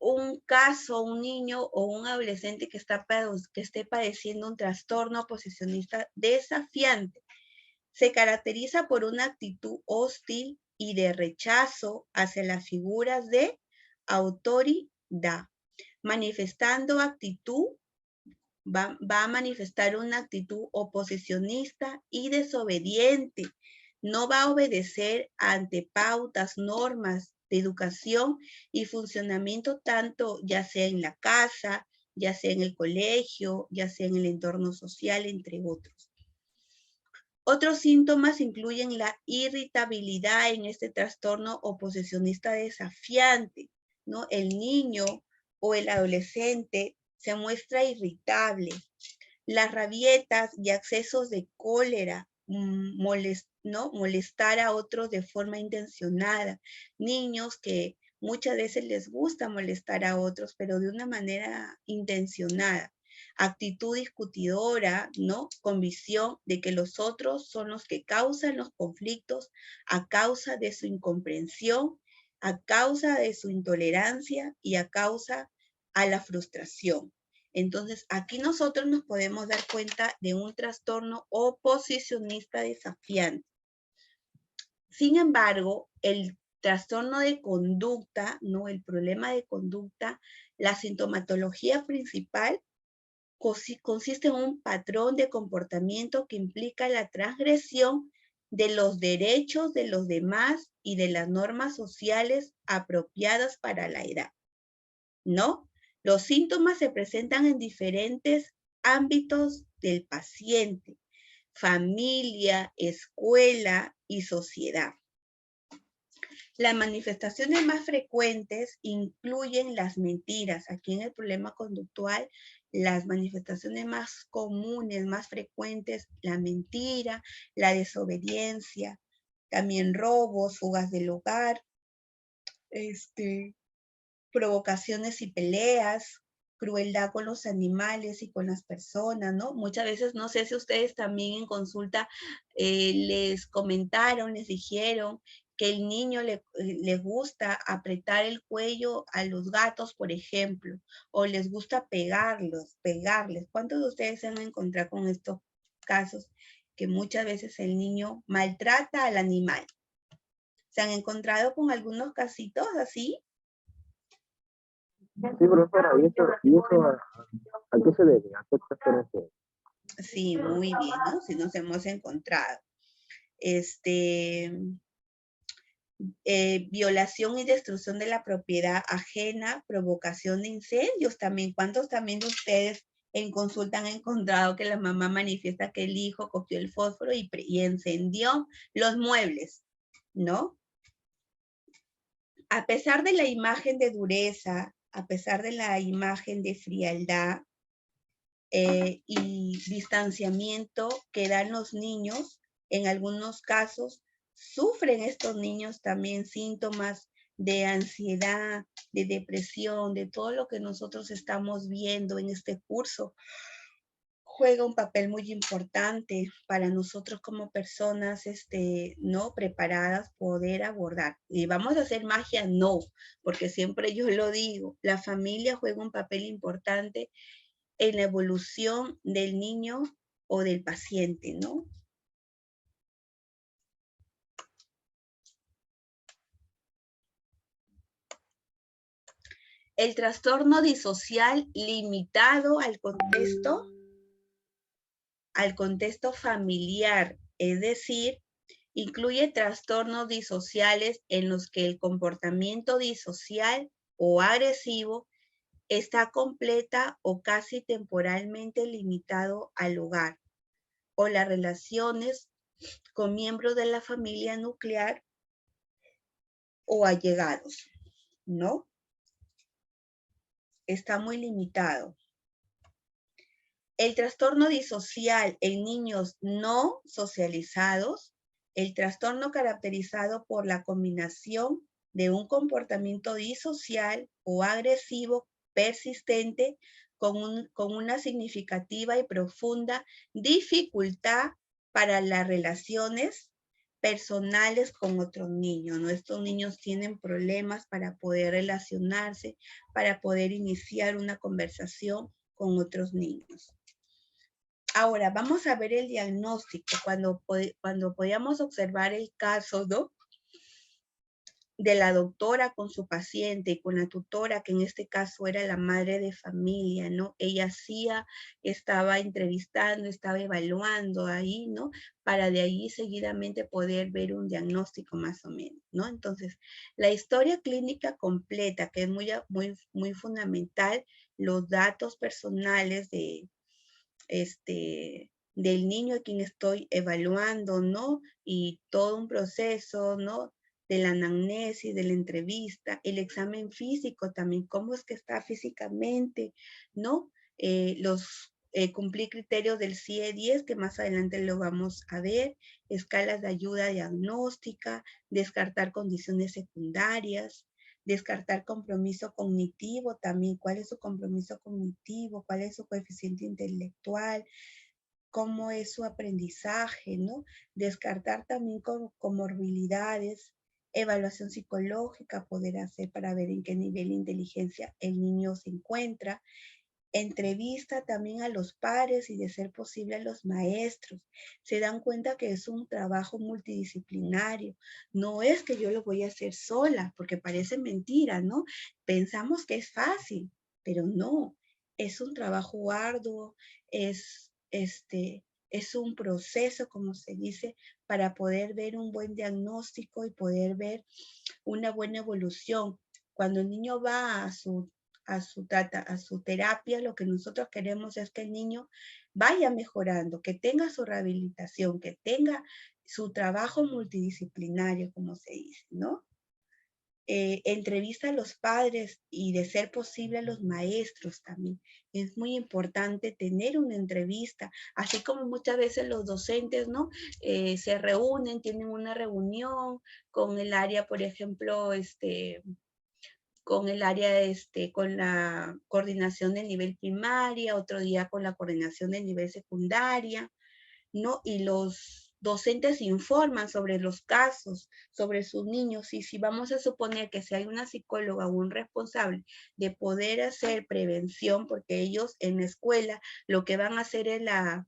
un caso, un niño o un adolescente que esté padeciendo un trastorno oposicionista desafiante. Se caracteriza por una actitud hostil y de rechazo hacia las figuras de autoridad, manifestando va a manifestar una actitud oposicionista y desobediente. No va a obedecer ante pautas, normas de educación y funcionamiento, tanto ya sea en la casa, ya sea en el colegio, ya sea en el entorno social, entre otros. Otros síntomas incluyen la irritabilidad en este trastorno oposicionista desafiante, ¿no? El niño o el adolescente se muestra irritable. Las rabietas y accesos de cólera, ¿no? Molestar a otros de forma intencionada. Niños que muchas veces les gusta molestar a otros, pero de una manera intencionada. Actitud discutidora, ¿no? Con visión de que los otros son los que causan los conflictos a causa de su incomprensión, a causa de su intolerancia y a causa a la frustración. Entonces, aquí nosotros nos podemos dar cuenta de un trastorno oposicionista desafiante. Sin embargo, el trastorno de conducta, ¿no? El problema de conducta, la sintomatología principal consiste en un patrón de comportamiento que implica la transgresión de los derechos de los demás y de las normas sociales apropiadas para la edad, ¿no? Los síntomas se presentan en diferentes ámbitos del paciente: familia, escuela y sociedad. Las manifestaciones más frecuentes incluyen las mentiras. Aquí en el problema conductual, las manifestaciones más comunes, más frecuentes, la mentira, la desobediencia, también robos, fugas del hogar, provocaciones y peleas, crueldad con los animales y con las personas, ¿no? Muchas veces, no sé si ustedes también en consulta les comentaron, les dijeron que el niño les gusta apretar el cuello a los gatos, por ejemplo, o les gusta pegarles. ¿Cuántos de ustedes se han encontrado con estos casos que muchas veces el niño maltrata al animal? ¿Se han encontrado con algunos casitos así? Sí, profesora, ¿y eso a qué se debe? ¿A qué trastorno se debe? Sí, muy bien, ¿no? Si nos hemos encontrado. Violación y destrucción de la propiedad ajena, provocación de incendios también. ¿Cuántos también de ustedes en consulta han encontrado que la mamá manifiesta que el hijo cogió el fósforo y encendió los muebles, ¿no? A pesar de la imagen de dureza, a pesar de la imagen de frialdad y distanciamiento que dan los niños, en algunos casos sufren estos niños también síntomas de ansiedad, de depresión, de todo lo que nosotros estamos viendo en este curso. Juega un papel muy importante para nosotros como personas no preparadas poder abordar. ¿Y vamos a hacer magia? No, porque siempre yo lo digo, la familia juega un papel importante en la evolución del niño o del paciente, ¿no? El trastorno disocial limitado al contexto familiar, es decir, incluye trastornos disociales en los que el comportamiento disocial o agresivo está completa o casi temporalmente limitado al hogar o las relaciones con miembros de la familia nuclear o allegados, ¿no? Está muy limitado. El trastorno disocial en niños no socializados, el trastorno caracterizado por la combinación de un comportamiento disocial o agresivo persistente con una significativa y profunda dificultad para las relaciones personales con otros niños, ¿no? Estos niños tienen problemas para poder relacionarse, para poder iniciar una conversación con otros niños. Ahora, vamos a ver el diagnóstico. Cuando podíamos observar el caso, ¿no? de la doctora con su paciente y con la tutora, que en este caso era la madre de familia, ¿no? Ella estaba entrevistando, estaba evaluando ahí, ¿no? Para de ahí seguidamente poder ver un diagnóstico más o menos, ¿no? Entonces, la historia clínica completa, que es muy fundamental, los datos personales del niño a quien estoy evaluando, ¿no? Y todo un proceso, ¿no? De la anamnesis, de la entrevista, el examen físico también, cómo es que está físicamente, ¿no? Cumplir criterios del CIE-10, que más adelante lo vamos a ver, escalas de ayuda diagnóstica, descartar condiciones secundarias, descartar compromiso cognitivo también, cuál es su compromiso cognitivo, cuál es su coeficiente intelectual, cómo es su aprendizaje, ¿no? Descartar también comorbilidades, evaluación psicológica, poder hacer para ver en qué nivel de inteligencia el niño se encuentra, entrevista también a los pares y de ser posible a los maestros. Se dan cuenta que es un trabajo multidisciplinario. No es que yo lo voy a hacer sola, porque parece mentira, ¿no? Pensamos que es fácil, pero no. Es un trabajo arduo, es un proceso, como se dice, para poder ver un buen diagnóstico y poder ver una buena evolución. Cuando el niño va a su terapia, lo que nosotros queremos es que el niño vaya mejorando, que tenga su rehabilitación, que tenga su trabajo multidisciplinario, como se dice, ¿no? Entrevista a los padres y de ser posible a los maestros también. Es muy importante tener una entrevista, así como muchas veces los docentes, ¿no? Se reúnen, tienen una reunión con el área, por ejemplo, con la coordinación del nivel primaria, otro día con la coordinación del nivel secundaria, ¿no? Y los docentes informan sobre los casos, sobre sus niños, y si vamos a suponer que si hay una psicóloga o un responsable de poder hacer prevención, porque ellos en la escuela lo que van a hacer es la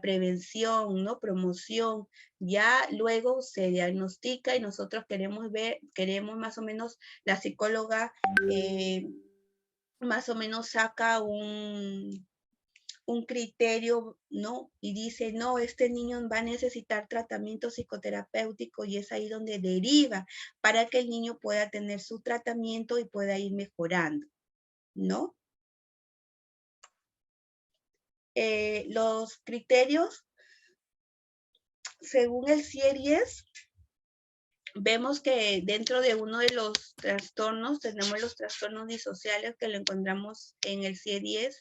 prevención, ¿no? Promoción, ya luego se diagnostica y nosotros queremos más o menos, la psicóloga más o menos saca un criterio, ¿no? Y dice, no, este niño va a necesitar tratamiento psicoterapéutico y es ahí donde deriva para que el niño pueda tener su tratamiento y pueda ir mejorando, ¿no? Los criterios, según el CIE-10, vemos que dentro de uno de los trastornos, tenemos los trastornos disociales que lo encontramos en el CIE-10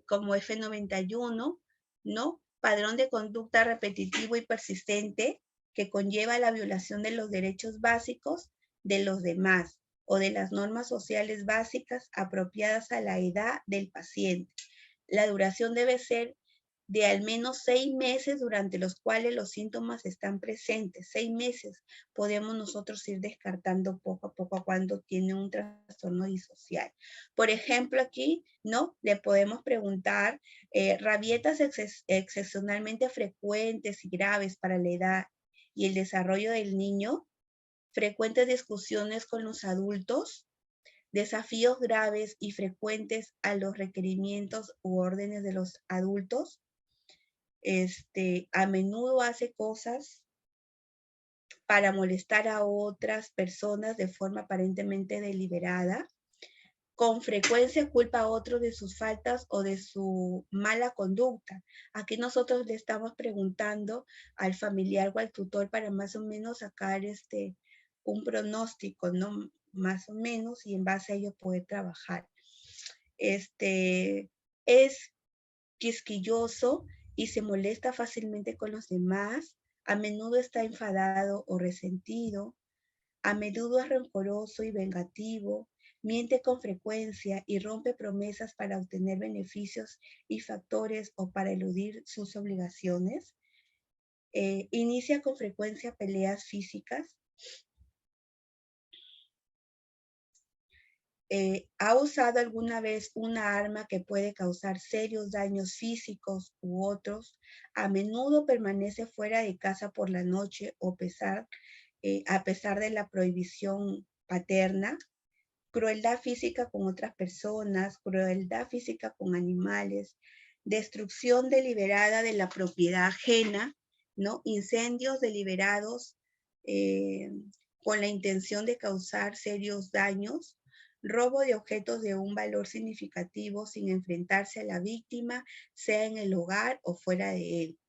como F91, ¿no? Padrón de conducta repetitivo y persistente que conlleva la violación de los derechos básicos de los demás o de las normas sociales básicas apropiadas a la edad del paciente. La duración debe ser de al menos 6 meses durante los cuales los síntomas están presentes. 6 meses podemos nosotros ir descartando poco a poco cuando tiene un trastorno disocial. Por ejemplo, aquí, ¿no? Le podemos preguntar rabietas excepcionalmente frecuentes y graves para la edad y el desarrollo del niño, frecuentes discusiones con los adultos, desafíos graves y frecuentes a los requerimientos u órdenes de los adultos, a menudo hace cosas para molestar a otras personas de forma aparentemente deliberada, con frecuencia culpa a otros de sus faltas o de su mala conducta. Aquí nosotros le estamos preguntando al familiar o al tutor para más o menos sacar un pronóstico, ¿no? Más o menos, y en base a ello poder trabajar. Es quisquilloso y se molesta fácilmente con los demás, a menudo está enfadado o resentido, a menudo es rencoroso y vengativo, miente con frecuencia y rompe promesas para obtener beneficios y factores o para eludir sus obligaciones, inicia con frecuencia peleas físicas, ¿ha usado alguna vez una arma que puede causar serios daños físicos u otros? A menudo permanece fuera de casa por la noche o pesar a pesar de la prohibición paterna, crueldad física con otras personas, crueldad física con animales, destrucción deliberada de la propiedad ajena, ¿no? Incendios deliberados con la intención de causar serios daños, robo de objetos de un valor significativo sin enfrentarse a la víctima, sea en el hogar o fuera de él,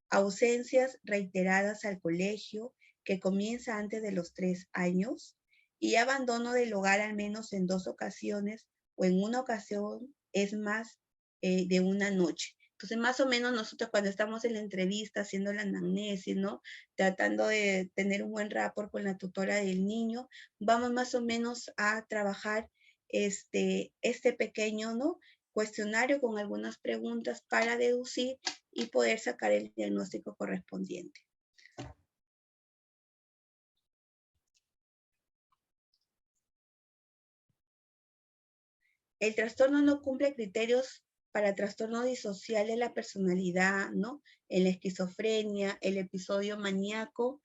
ausencias reiteradas al colegio que comienza antes de los 3 años y abandono del hogar al menos en 2 ocasiones o en una ocasión es más de una noche. Entonces, más o menos nosotros cuando estamos en la entrevista, haciendo la anamnesis, ¿no? Tratando de tener un buen rapport con la tutora del niño, vamos más o menos a trabajar este pequeño, ¿no? Cuestionario con algunas preguntas para deducir y poder sacar el diagnóstico correspondiente. El trastorno no cumple criterios para trastorno disocial de la personalidad, ¿no? En la esquizofrenia, el episodio maníaco,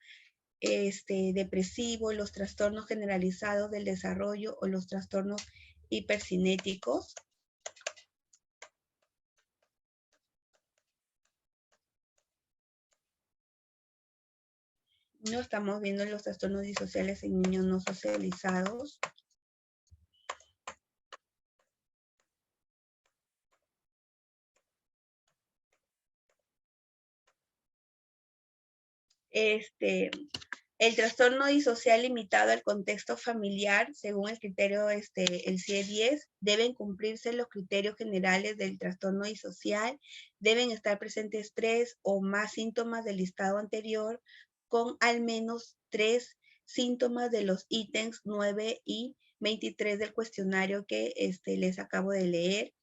depresivo, los trastornos generalizados del desarrollo o los trastornos hipercinéticos. No estamos viendo los trastornos disociales en niños no socializados. El trastorno disocial limitado al contexto familiar, según el criterio, el CIE-10, deben cumplirse los criterios generales del trastorno disocial, deben estar presentes 3 o más síntomas del listado anterior, con al menos 3 síntomas de los ítems 9 y 23 del cuestionario que les acabo de leer.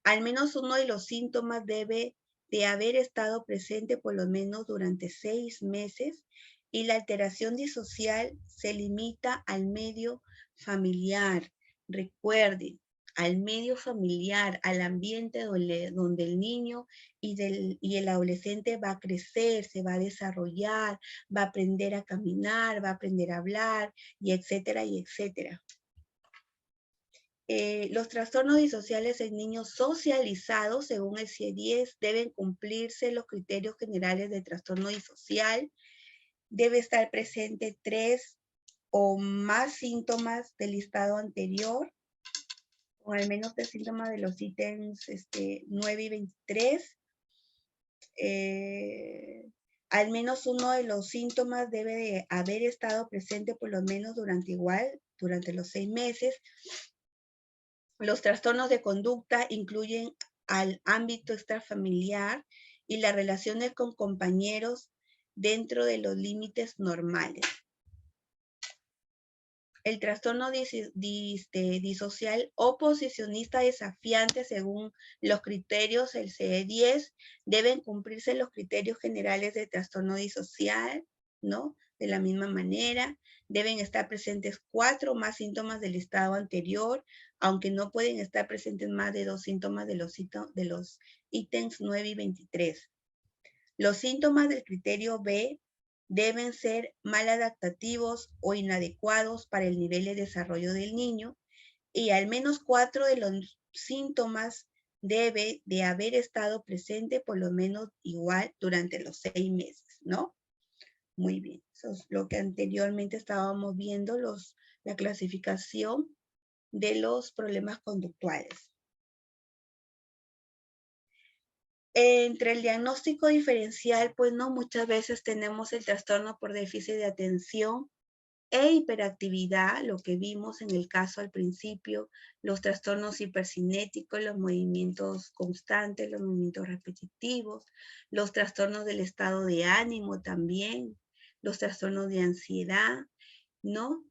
Al menos uno de los síntomas debe de haber estado presente por lo menos durante 6 meses y la alteración disocial se limita al medio familiar. Recuerden, al medio familiar, al ambiente donde el niño y el adolescente va a crecer, se va a desarrollar, va a aprender a caminar, va a aprender a hablar, y etcétera, y etcétera. Los trastornos disociales en niños socializados, según el CIE-10, deben cumplirse los criterios generales de trastorno disocial. Debe estar presente 3 o más síntomas del listado anterior, o al menos 3 síntomas de los ítems 9 y 23. Al menos uno de los síntomas debe de haber estado presente por lo menos durante los 6 meses. Los trastornos de conducta incluyen al ámbito extrafamiliar y las relaciones con compañeros dentro de los límites normales. El trastorno disocial oposicionista desafiante, según los criterios del CIE-10, deben cumplirse los criterios generales de trastorno disocial, ¿no? De la misma manera, deben estar presentes 4 o más síntomas del listado anterior, aunque no pueden estar presentes más de 2 síntomas de los ítems 9 y 23. Los síntomas del criterio B deben ser maladaptativos o inadecuados para el nivel de desarrollo del niño, y al menos 4 de los síntomas debe de haber estado presente por lo menos igual durante los 6 meses, ¿no? Muy bien, eso es lo que anteriormente estábamos viendo, la clasificación de los problemas conductuales. Entre el diagnóstico diferencial, pues no, muchas veces tenemos el trastorno por déficit de atención e hiperactividad, lo que vimos en el caso al principio, los trastornos hipercinéticos, los movimientos constantes, los movimientos repetitivos, los trastornos del estado de ánimo también, los trastornos de ansiedad, ¿no?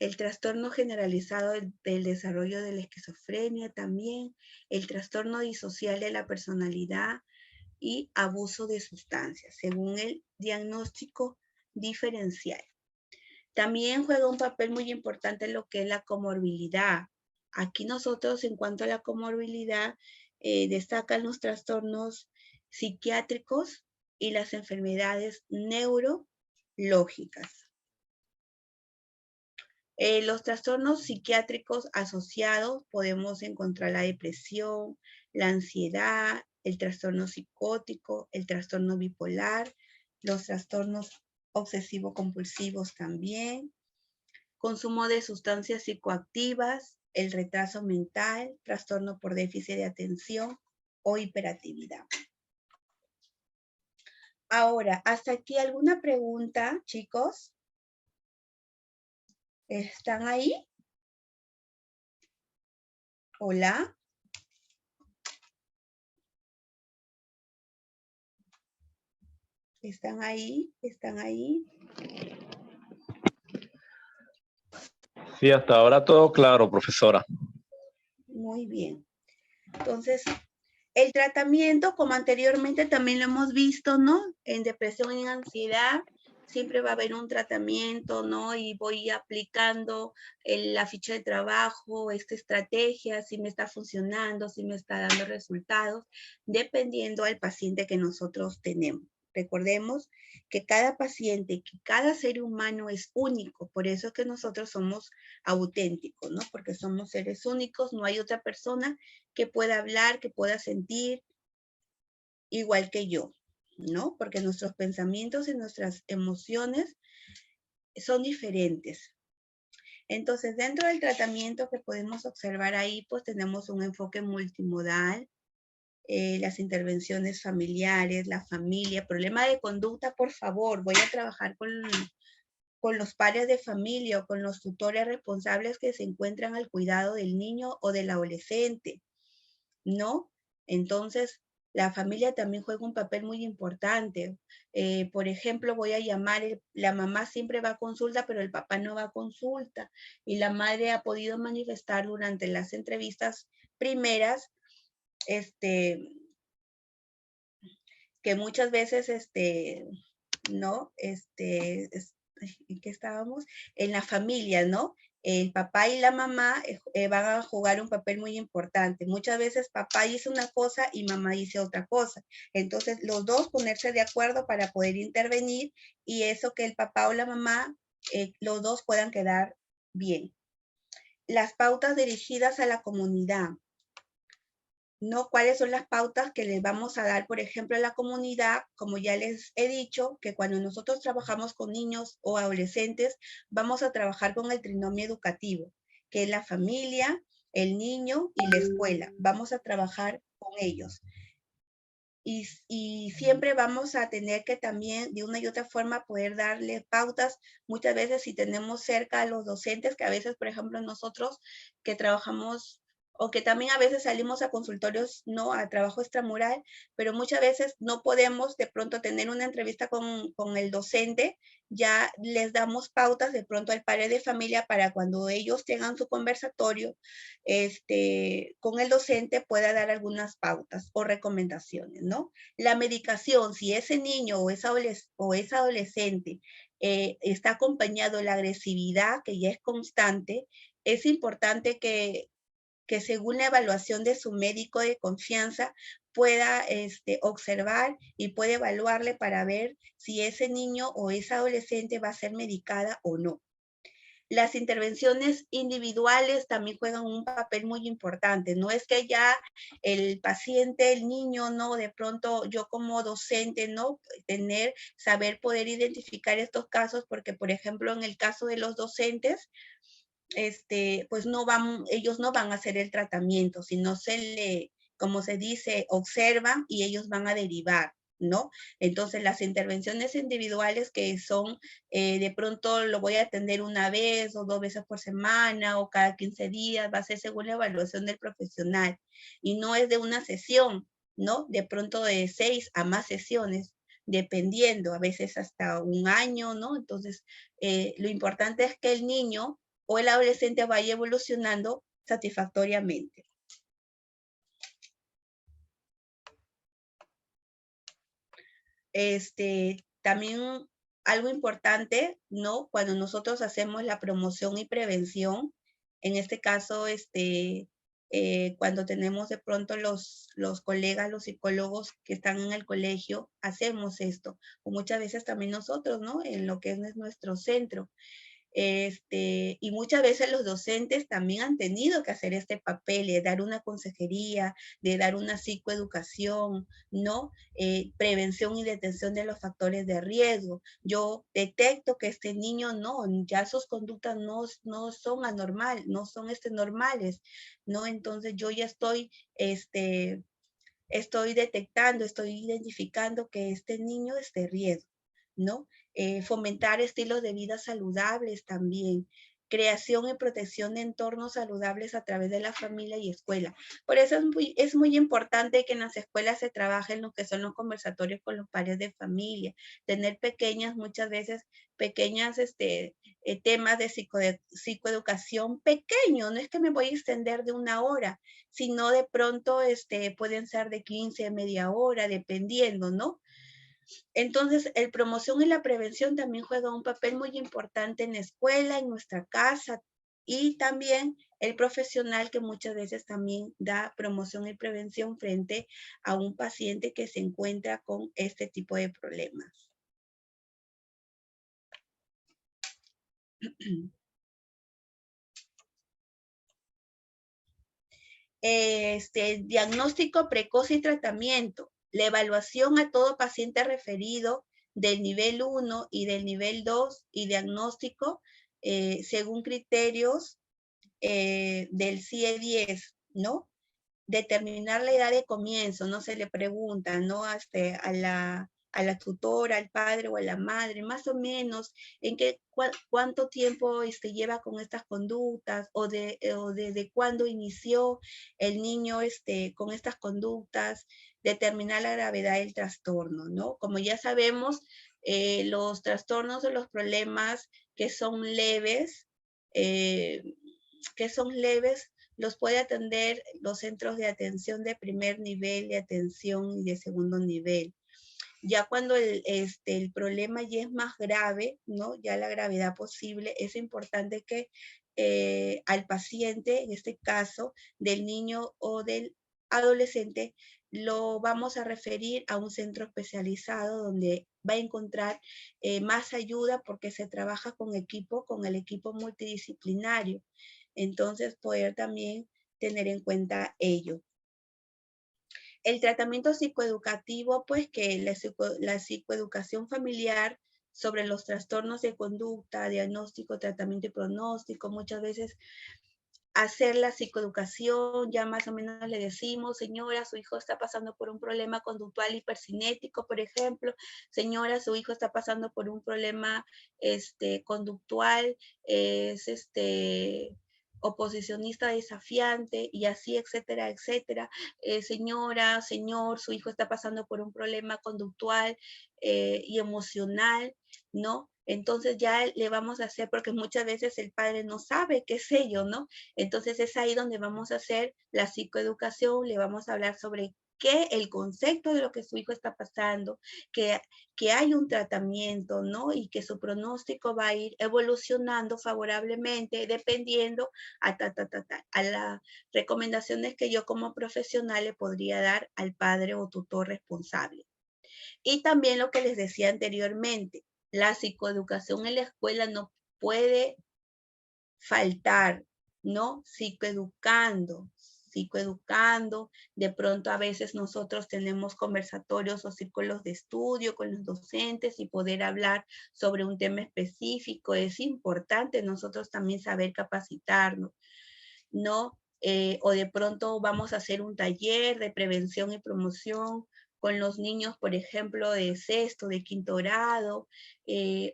El trastorno generalizado del desarrollo de la esquizofrenia también, el trastorno disocial de la personalidad y abuso de sustancias, según el diagnóstico diferencial. También juega un papel muy importante lo que es la comorbilidad. Aquí nosotros, en cuanto a la comorbilidad, destacan los trastornos psiquiátricos, y las enfermedades neurológicas. Los trastornos psiquiátricos asociados podemos encontrar la depresión, la ansiedad, el trastorno psicótico, el trastorno bipolar, los trastornos obsesivo-compulsivos también, consumo de sustancias psicoactivas, el retraso mental, trastorno por déficit de atención o hiperactividad. Ahora, ¿hasta aquí alguna pregunta, chicos? ¿Están ahí? Hola. ¿Están ahí? ¿Están ahí? Sí, hasta ahora todo claro, profesora. Muy bien. Entonces, el tratamiento, como anteriormente también lo hemos visto, ¿no? En depresión y en ansiedad, siempre va a haber un tratamiento, ¿no? Y voy aplicando la ficha de trabajo, esta estrategia, si me está funcionando, si me está dando resultados, dependiendo al paciente que nosotros tenemos. Recordemos que cada paciente, que cada ser humano es único, por eso es que nosotros somos auténticos, ¿no? Porque somos seres únicos, no hay otra persona que pueda hablar, que pueda sentir igual que yo, ¿no? Porque nuestros pensamientos y nuestras emociones son diferentes. Entonces, dentro del tratamiento que podemos observar ahí, pues tenemos un enfoque multimodal, las intervenciones familiares, la familia, problema de conducta, por favor, voy a trabajar con los padres de familia o con los tutores responsables que se encuentran al cuidado del niño o del adolescente, ¿no? Entonces, la familia también juega un papel muy importante. Por ejemplo, voy a llamar, la mamá siempre va a consulta, pero el papá no va a consulta. Y la madre ha podido manifestar durante las entrevistas primeras, que muchas veces, ¿no? ¿En qué estábamos? En la familia, ¿no? El papá y la mamá van a jugar un papel muy importante. Muchas veces papá dice una cosa y mamá dice otra cosa. Entonces, los dos ponerse de acuerdo para poder intervenir y eso que el papá o la mamá, los dos puedan quedar bien. Las pautas dirigidas a la comunidad. ¿No? ¿Cuáles son las pautas que les vamos a dar, por ejemplo, a la comunidad? Como ya les he dicho, que cuando nosotros trabajamos con niños o adolescentes, vamos a trabajar con el trinomio educativo, que es la familia, el niño y la escuela. Vamos a trabajar con ellos. Y siempre vamos a tener que también, de una y otra forma, poder darle pautas. Muchas veces si tenemos cerca a los docentes, que a veces, por ejemplo, nosotros que trabajamos o que también a veces salimos a consultorios, no a trabajo extramural, pero muchas veces no podemos de pronto tener una entrevista con el docente, ya les damos pautas de pronto al padre de familia para cuando ellos tengan su conversatorio con el docente pueda dar algunas pautas o recomendaciones, ¿no? La medicación, si ese niño o esa adolescente está acompañado de la agresividad, que ya es constante, es importante que según la evaluación de su médico de confianza pueda observar y puede evaluarle para ver si ese niño o esa adolescente va a ser medicada o no. Las intervenciones individuales también juegan un papel muy importante. No es que ya el paciente, el niño, no, de pronto yo como docente, no, saber poder identificar estos casos, porque por ejemplo en el caso de los docentes, pues ellos no van a hacer el tratamiento, sino como se dice, observan y ellos van a derivar, ¿no? Entonces, las intervenciones individuales que son, de pronto lo voy a atender una vez o 2 veces por semana o cada 15 días, va a ser según la evaluación del profesional. Y no es de una sesión, ¿no? De pronto de 6 a más sesiones, dependiendo, a veces hasta un año, ¿no? Entonces, lo importante es que el niño o el adolescente vaya evolucionando satisfactoriamente. También algo importante, ¿no? Cuando nosotros hacemos la promoción y prevención, en este caso, Cuando tenemos de pronto los colegas, los psicólogos que están en el colegio, hacemos esto. O muchas veces también nosotros, ¿no? En lo que es nuestro centro. Y muchas veces los docentes también han tenido que hacer este papel de dar una consejería, de dar una psicoeducación, ¿no? Prevención y detención de los factores de riesgo. Yo detecto que este niño ya sus conductas no son anormales, no son normales, ¿no? Entonces yo ya estoy detectando, estoy identificando que este niño es de riesgo, ¿no? Fomentar estilos de vida saludables también, creación y protección de entornos saludables a través de la familia y escuela. Por eso es muy importante que en las escuelas se trabajen lo que son los conversatorios con los padres de familia, tener muchas veces pequeñas temas de psicoeducación pequeños, no es que me voy a extender de 1 hora, sino de pronto pueden ser de 15, media hora, dependiendo, ¿no? Entonces, el promoción y la prevención también juega un papel muy importante en la escuela, en nuestra casa, y también el profesional que muchas veces también da promoción y prevención frente a un paciente que se encuentra con este tipo de problemas. Diagnóstico precoz y tratamiento. La evaluación a todo paciente referido del nivel 1 y del nivel 2 y diagnóstico según criterios del CIE-10, ¿no? Determinar la edad de comienzo, no se le pregunta, ¿no? A la tutora, al padre o a la madre, más o menos, cuánto tiempo lleva con estas conductas o desde cuándo inició el niño con estas conductas, determinar la gravedad del trastorno, ¿no? Como ya sabemos, los trastornos o los problemas que son leves, los puede atender los centros de atención de primer nivel, de atención y de segundo nivel. Ya cuando el problema ya es más grave, ¿no? Ya la gravedad posible, es importante que al paciente, en este caso, del niño o del adolescente, lo vamos a referir a un centro especializado donde va a encontrar más ayuda porque se trabaja con el equipo multidisciplinario. Entonces, poder también tener en cuenta ello. El tratamiento psicoeducativo, pues que la psicoeducación familiar sobre los trastornos de conducta, diagnóstico, tratamiento y pronóstico, muchas veces hacer la psicoeducación, ya más o menos le decimos, señora, su hijo está pasando por un problema conductual hipercinético, por ejemplo, señora, su hijo está pasando por un problema conductual, es oposicionista desafiante y así, etcétera, etcétera. Señora, señor, su hijo está pasando por un problema conductual y emocional, ¿no? Entonces ya le vamos a hacer, porque muchas veces el padre no sabe qué es ello, ¿no? Entonces es ahí donde vamos a hacer la psicoeducación, le vamos a hablar sobre el concepto de lo que su hijo está pasando, que hay un tratamiento, ¿no? Y que su pronóstico va a ir evolucionando favorablemente dependiendo a las recomendaciones que yo como profesional le podría dar al padre o tutor responsable. Y también lo que les decía anteriormente, la psicoeducación en la escuela no puede faltar, ¿no? Psicoeducando. De pronto a veces nosotros tenemos conversatorios o círculos de estudio con los docentes y poder hablar sobre un tema específico. Es importante nosotros también saber capacitarnos, ¿no? O de pronto vamos a hacer un taller de prevención y promoción con los niños, por ejemplo, de sexto, de quinto grado,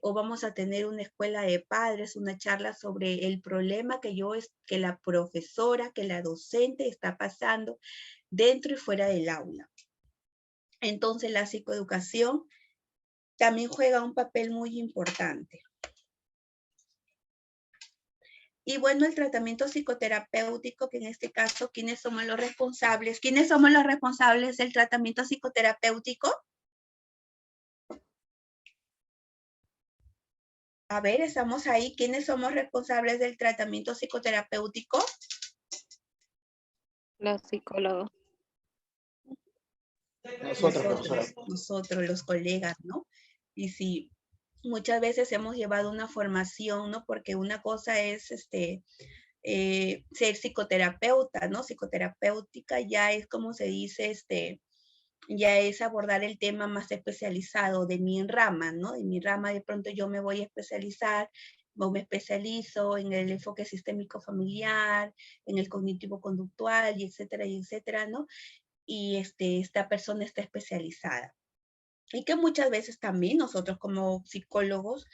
o vamos a tener una escuela de padres, una charla sobre el problema que la profesora, que la docente está pasando dentro y fuera del aula. Entonces, la psicoeducación también juega un papel muy importante. Y bueno, el tratamiento psicoterapéutico, que en este caso, ¿quiénes somos los responsables? ¿Quiénes somos los responsables del tratamiento psicoterapéutico? A ver, estamos ahí. ¿Quiénes somos responsables del tratamiento psicoterapéutico? Los psicólogos. Nosotros, los colegas, ¿no? Y si muchas veces hemos llevado una formación, ¿no? Porque una cosa es ser psicoterapeuta, ¿no? Psicoterapéutica ya es como se dice, ya es abordar el tema más especializado de mi rama, ¿no? De mi rama de pronto yo me voy a especializar o me especializo en el enfoque sistémico familiar, en el cognitivo conductual, y etcétera, ¿no? Y esta persona está especializada. Y que muchas veces también nosotros como psicólogos,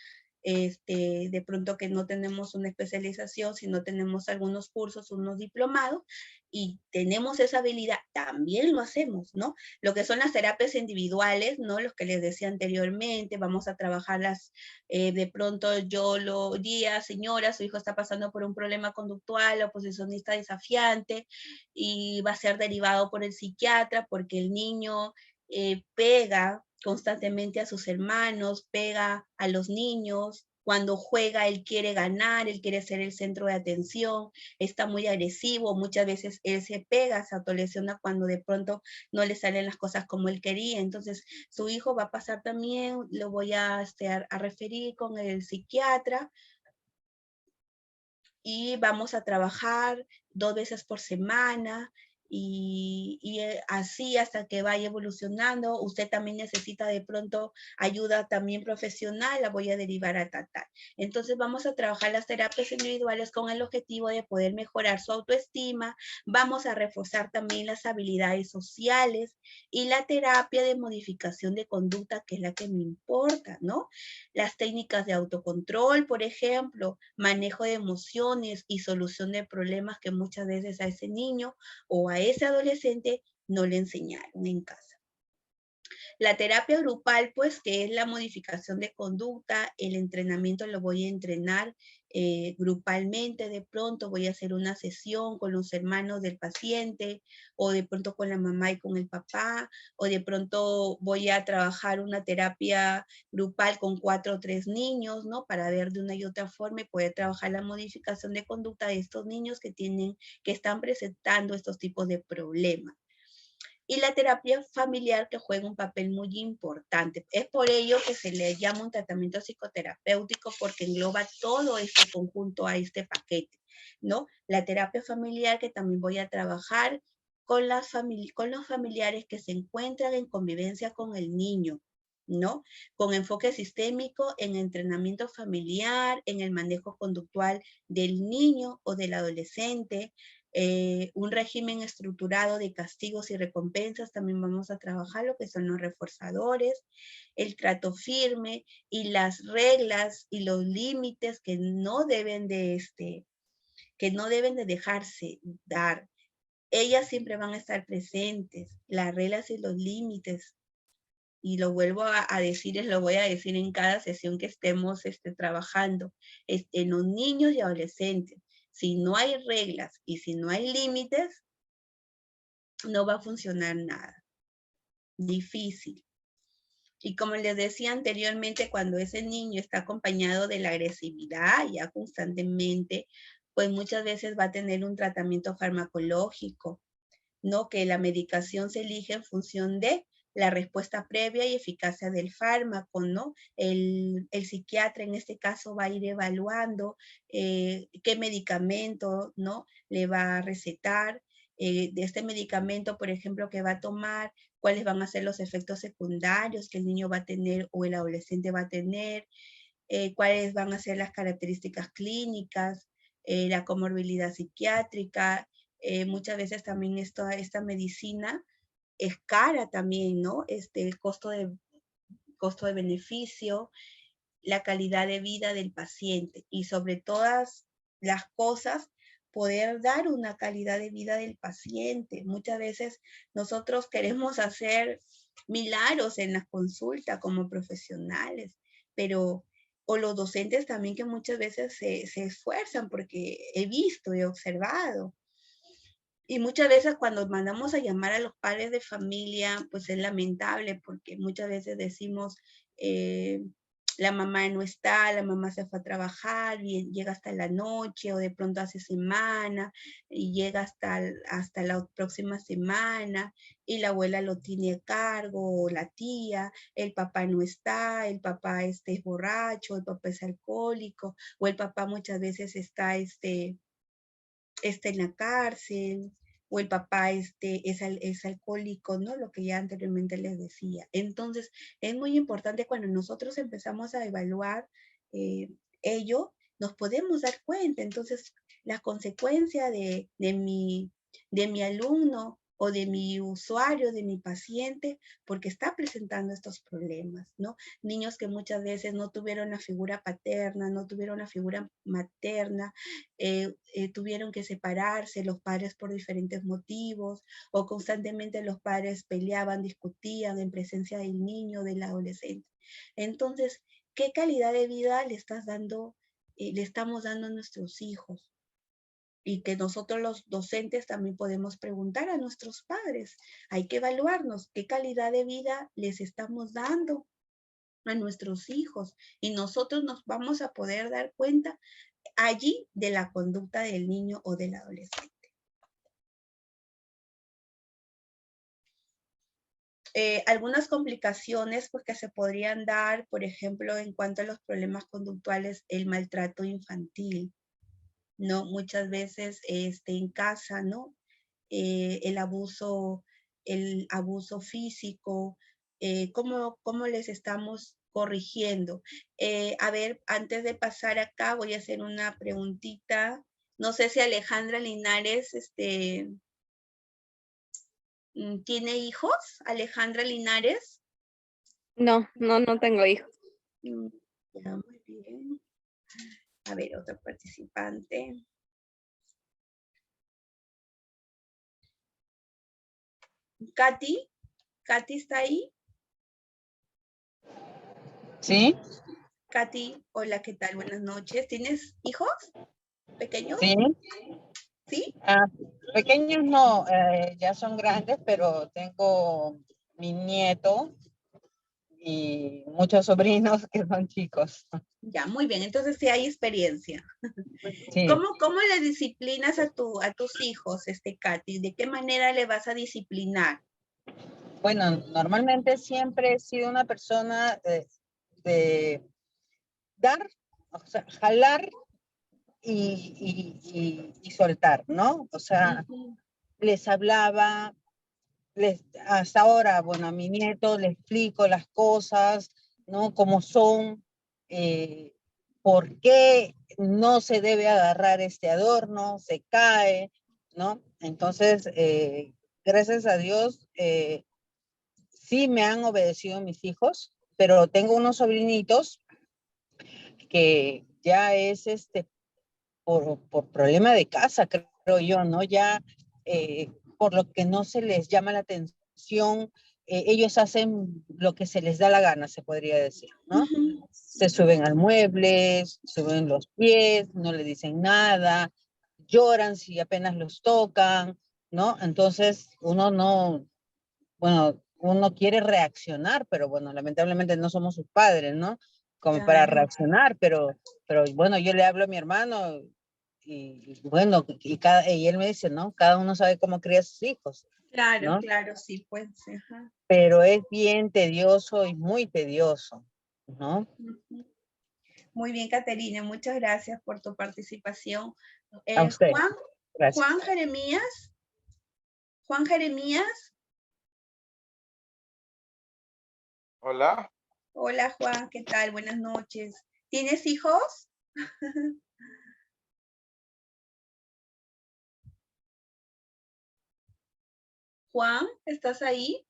de pronto que no tenemos una especialización, sino tenemos algunos cursos, unos diplomados, y tenemos esa habilidad, también lo hacemos, ¿no? Lo que son las terapias individuales, ¿no? Los que les decía anteriormente, vamos a trabajarlas, de pronto yo lo diría, señora, su hijo está pasando por un problema conductual, oposicionista desafiante, y va a ser derivado por el psiquiatra, porque el niño pega constantemente a sus hermanos, pega a los niños. Cuando juega, él quiere ganar, él quiere ser el centro de atención, está muy agresivo, muchas veces él se pega, se autolesiona cuando de pronto no le salen las cosas como él quería. Entonces, su hijo va a pasar también, lo voy a referir con el psiquiatra, y vamos a trabajar 2 veces por semana, y así hasta que vaya evolucionando. Usted también necesita de pronto ayuda también profesional, la voy a derivar a tal. Entonces vamos a trabajar las terapias individuales con el objetivo de poder mejorar su autoestima, vamos a reforzar también las habilidades sociales y la terapia de modificación de conducta, que es la que me importa, ¿no? Las técnicas de autocontrol, por ejemplo, manejo de emociones y solución de problemas que muchas veces a ese niño o a ese adolescente no le enseñaron en casa. La terapia grupal, pues, que es la modificación de conducta, el entrenamiento lo voy a entrenar grupalmente, de pronto voy a hacer una sesión con los hermanos del paciente, o de pronto con la mamá y con el papá, o de pronto voy a trabajar una terapia grupal con 4 o 3 niños, ¿no? Para ver de una y otra forma y poder trabajar la modificación de conducta de estos niños que están presentando estos tipos de problemas. Y la terapia familiar, que juega un papel muy importante. Es por ello que se le llama un tratamiento psicoterapéutico, porque engloba todo este conjunto a este paquete, ¿no? La terapia familiar, que también voy a trabajar con los familiares que se encuentran en convivencia con el niño, ¿no? Con enfoque sistémico en entrenamiento familiar, en el manejo conductual del niño o del adolescente, un régimen estructurado de castigos y recompensas. También vamos a trabajar lo que son los reforzadores, el trato firme y las reglas y los límites que no deben de dejarse dar. Ellas siempre van a estar presentes, las reglas y los límites. Y lo vuelvo a decir, lo voy a decir en cada sesión que estemos trabajando, en los niños y adolescentes. Si no hay reglas y si no hay límites, no va a funcionar nada. Difícil. Y como les decía anteriormente, cuando ese niño está acompañado de la agresividad ya constantemente, pues muchas veces va a tener un tratamiento farmacológico, ¿no? Que la medicación se elige en función de la respuesta previa y eficacia del fármaco, ¿no? El psiquiatra en este caso va a ir evaluando qué medicamento, ¿no? Le va a recetar, de este medicamento, por ejemplo, que va a tomar, cuáles van a ser los efectos secundarios que el niño va a tener o el adolescente va a tener, cuáles van a ser las características clínicas, la comorbilidad psiquiátrica. Muchas veces también esta medicina es cara también, ¿no? El costo de beneficio, la calidad de vida del paciente y sobre todas las cosas, poder dar una calidad de vida del paciente. Muchas veces nosotros queremos hacer milagros en las consultas como profesionales, pero o los docentes también, que muchas veces se esfuerzan, porque he visto, he observado. Y muchas veces cuando mandamos a llamar a los padres de familia, pues es lamentable, porque muchas veces decimos, la mamá no está, la mamá se fue a trabajar y llega hasta la noche o de pronto hace semana y llega hasta la próxima semana y la abuela lo tiene a cargo o la tía, el papá no está, el papá es borracho, el papá es alcohólico o el papá muchas veces está en la cárcel o el papá es alcohólico, ¿no? Lo que ya anteriormente les decía. Entonces, es muy importante cuando nosotros empezamos a evaluar ello, nos podemos dar cuenta. Entonces, la consecuencia de mi alumno o de mi usuario, de mi paciente, porque está presentando estos problemas, ¿no? Niños que muchas veces no tuvieron una figura paterna, no tuvieron una figura materna, tuvieron que separarse los padres por diferentes motivos o constantemente los padres peleaban, discutían en presencia del niño, del adolescente. Entonces, ¿qué calidad de vida le estamos dando a nuestros hijos? Y que nosotros los docentes también podemos preguntar a nuestros padres. Hay que evaluarnos qué calidad de vida les estamos dando a nuestros hijos y nosotros nos vamos a poder dar cuenta allí de la conducta del niño o del adolescente. Algunas complicaciones pues, que se podrían dar, por ejemplo, en cuanto a los problemas conductuales, el maltrato infantil, ¿no? Muchas veces en casa, ¿no? El abuso físico, ¿cómo les estamos corrigiendo? A ver, antes de pasar acá, voy a hacer una preguntita. No sé si Alejandra Linares tiene hijos. Alejandra Linares. No, no tengo hijos. Ya, muy bien. A ver, otro participante. Katy, ¿Katy está ahí? Sí, Katy, hola, ¿qué tal? Buenas noches. ¿Tienes hijos pequeños? sí. ¿Sí? Pequeños no, ya son grandes, pero tengo mi nieto y muchos sobrinos que son chicos. Ya, muy bien. Entonces sí hay experiencia. Sí, ¿Cómo le disciplinas a tus hijos, Katy? ¿De qué manera le vas a disciplinar? bueno, normalmente siempre he sido una persona de dar, o sea, jalar y soltar, ¿no? O sea, les hablaba, hasta ahora, bueno, a mi nieto le explico las cosas, ¿no? Cómo son, por qué no se debe agarrar este adorno, se cae, ¿no? Entonces, gracias a Dios, sí me han obedecido mis hijos, pero tengo unos sobrinitos que ya es por problema de casa, creo yo, ¿no? Ya por lo que no se les llama la atención, ellos hacen lo que se les da la gana, se podría decir, ¿no? Se suben al mueble, suben los pies, no le dicen nada, lloran si apenas los tocan, ¿no? Entonces uno no, bueno, uno quiere reaccionar, pero bueno, lamentablemente no somos sus padres, ¿no? Como para Claro. reaccionar, pero bueno, yo le hablo a mi hermano y bueno, y él me dice, ¿no? Cada uno sabe cómo cría a sus hijos, Claro, ¿no? claro, sí, pues. Ajá. Pero es bien tedioso y muy tedioso, ¿no? Muy bien, Caterina, muchas gracias por tu participación. A usted, Juan, gracias. Juan Jeremías. Hola. Hola, Juan, ¿qué tal? Buenas noches. ¿Tienes hijos? Juan, ¿estás ahí?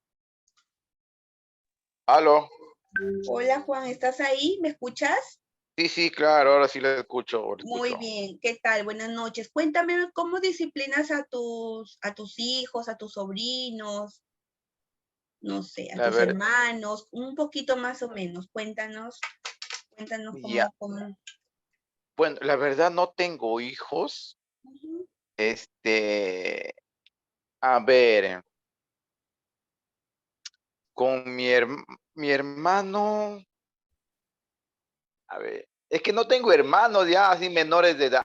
Aló. Hola, Juan, ¿estás ahí? ¿Me escuchas? Sí, claro, ahora sí le escucho. Muy bien, ¿qué tal? Buenas noches. Cuéntame cómo disciplinas a tus hijos, a tus sobrinos, no sé, a A tus ver, hermanos, un poquito más o menos. Cuéntanos ya. cómo. Bueno, la verdad no tengo hijos. Ujú. A ver, con mi hermano, A ver, es que no tengo hermanos ya así menores de edad.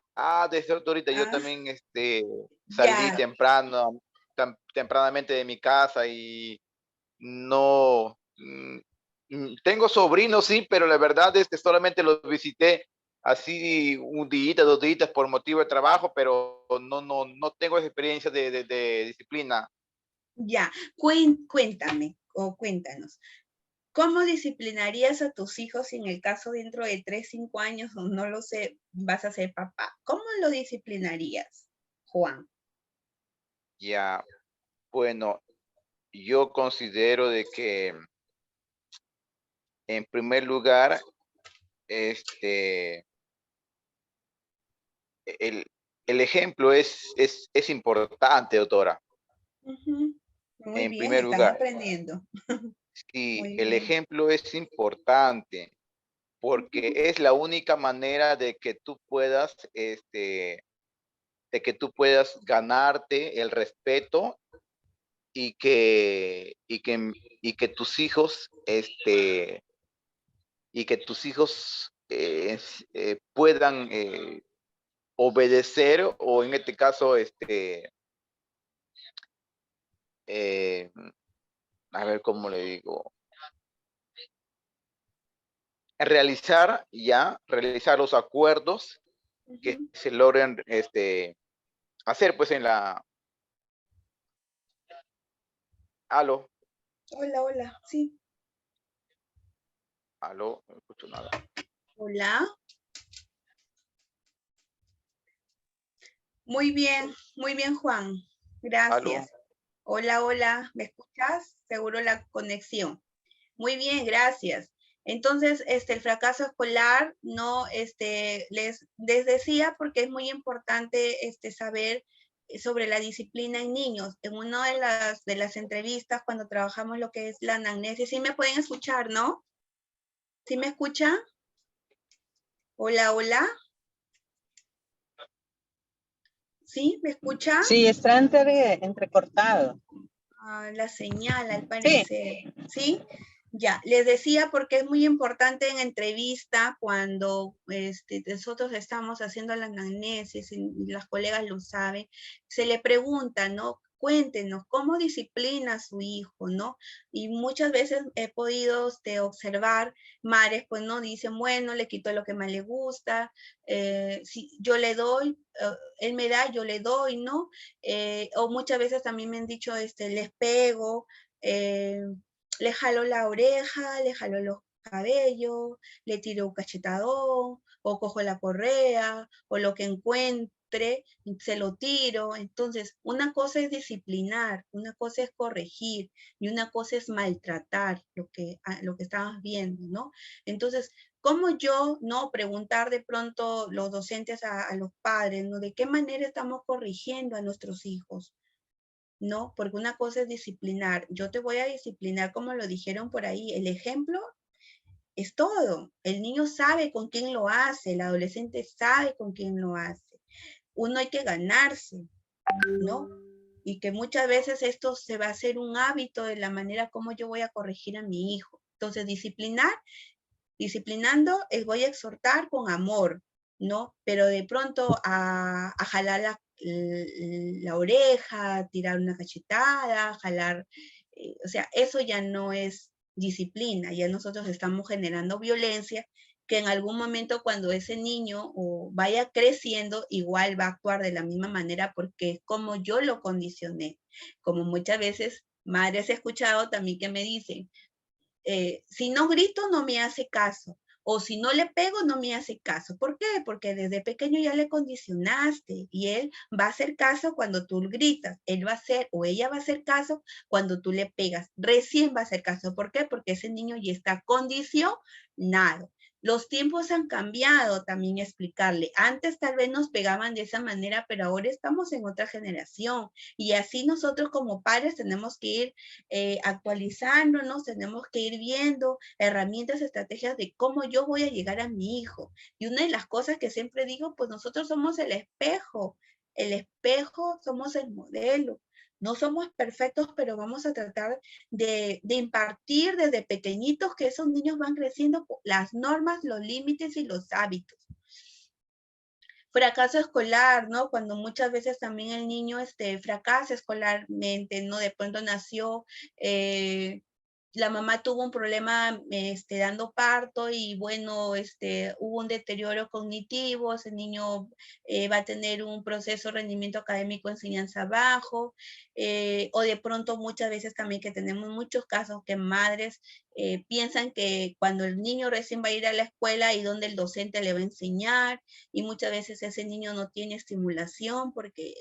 De cierto, ahorita yo Ah, también salí ya, tempranamente de mi casa y no tengo sobrinos, sí, pero la verdad es que solamente los visité así un día, 2 días por motivo de trabajo, pero no tengo esa experiencia de disciplina. ya. Cuéntame o cuéntanos. ¿Cómo disciplinarías a tus hijos si en el caso dentro de 3, 5 años o no lo sé, vas a ser papá? ¿Cómo lo disciplinarías, Juan? Ya, bueno, yo considero de que en primer lugar, el, el ejemplo es importante, doctora. Ujú. Muy En bien, primer están lugar, aprendiendo. sí, Muy el bien. ejemplo es importante porque Ujú. es la única manera de que tú puedas ganarte el respeto y que tus hijos, puedan obedecer o en este caso, eh, a ver cómo le digo, realizar los acuerdos que Ujú. se logren hacer pues aló, Hola, hola. Sí. no escucho nada, Hola. Muy bien, Juan. aló, Gracias. Hola, hola. ¿Me escuchas? Seguro la conexión. Muy bien, gracias. Entonces, el fracaso escolar, no, les decía porque es muy importante, saber sobre la disciplina en niños. En una de las entrevistas, cuando trabajamos lo que es la anamnesis, sí me pueden escuchar, ¿no? ¿Sí me escuchan? Hola, hola. ¿Sí? ¿Me escuchan? Sí, está entrecortado. La señal, al Sí, parecer. ¿Sí? Ya, les decía porque es muy importante en entrevista cuando nosotros estamos haciendo la anamnesis y las colegas lo saben, se le pregunta, ¿no? Cuéntenos, ¿cómo disciplina a su hijo, no? Y muchas veces he podido observar madres, pues, ¿no? Dicen, bueno, le quito lo que más le gusta, si yo le doy, él me da, yo le doy, ¿no? O muchas veces también me han dicho, les pego, eh, le jalo la oreja, le jalo los cabellos, le tiro un cachetadón, o cojo la correa, o lo que encuentre, se lo tiro. Entonces, una cosa es disciplinar, una cosa es corregir, y una cosa es maltratar, lo que estamos viendo, ¿no? Entonces, ¿cómo yo, no, preguntar de pronto los docentes a los padres, ¿no? ¿De qué manera estamos corrigiendo a nuestros hijos? No, porque una cosa es disciplinar. Yo te voy a disciplinar como lo dijeron por ahí. El ejemplo es todo. El niño sabe con quién lo hace, el adolescente sabe con quién lo hace. Uno hay que ganarse, ¿no? Y que muchas veces esto se va a hacer un hábito de la manera como yo voy a corregir a mi hijo. Entonces, disciplinando, voy a exhortar con amor, ¿no? Pero de pronto a jalar la oreja, tirar una cachetada, jalar, o sea, eso ya no es disciplina, ya nosotros estamos generando violencia que en algún momento cuando ese niño o vaya creciendo, igual va a actuar de la misma manera porque es como yo lo condicioné. Como muchas veces madres he escuchado también que me dicen, si no grito no me hace caso, o si no le pego no me hace caso. ¿Por qué? Porque desde pequeño ya le condicionaste y él va a hacer caso cuando tú gritas, él va a hacer o ella va a hacer caso cuando tú le pegas, recién va a hacer caso. ¿Por qué? Porque ese niño ya está condicionado. Los tiempos han cambiado, también explicarle. Antes tal vez nos pegaban de esa manera, pero ahora estamos en otra generación y así nosotros como padres tenemos que ir actualizándonos, tenemos que ir viendo herramientas, estrategias de cómo yo voy a llegar a mi hijo. Y una de las cosas que siempre digo, pues nosotros somos el espejo somos el modelo. No somos perfectos, pero vamos a tratar de impartir desde pequeñitos que esos niños van creciendo las normas, los límites y los hábitos. Fracaso escolar, ¿no? Cuando muchas veces también el niño fracasa escolarmente, ¿no? De pronto nació, la mamá tuvo un problema dando parto y bueno, hubo un deterioro cognitivo, ese niño va a tener un proceso de rendimiento académico, enseñanza bajo, o de pronto muchas veces también que tenemos muchos casos que madres piensan que cuando el niño recién va a ir a la escuela y donde el docente le va a enseñar, y muchas veces ese niño no tiene estimulación porque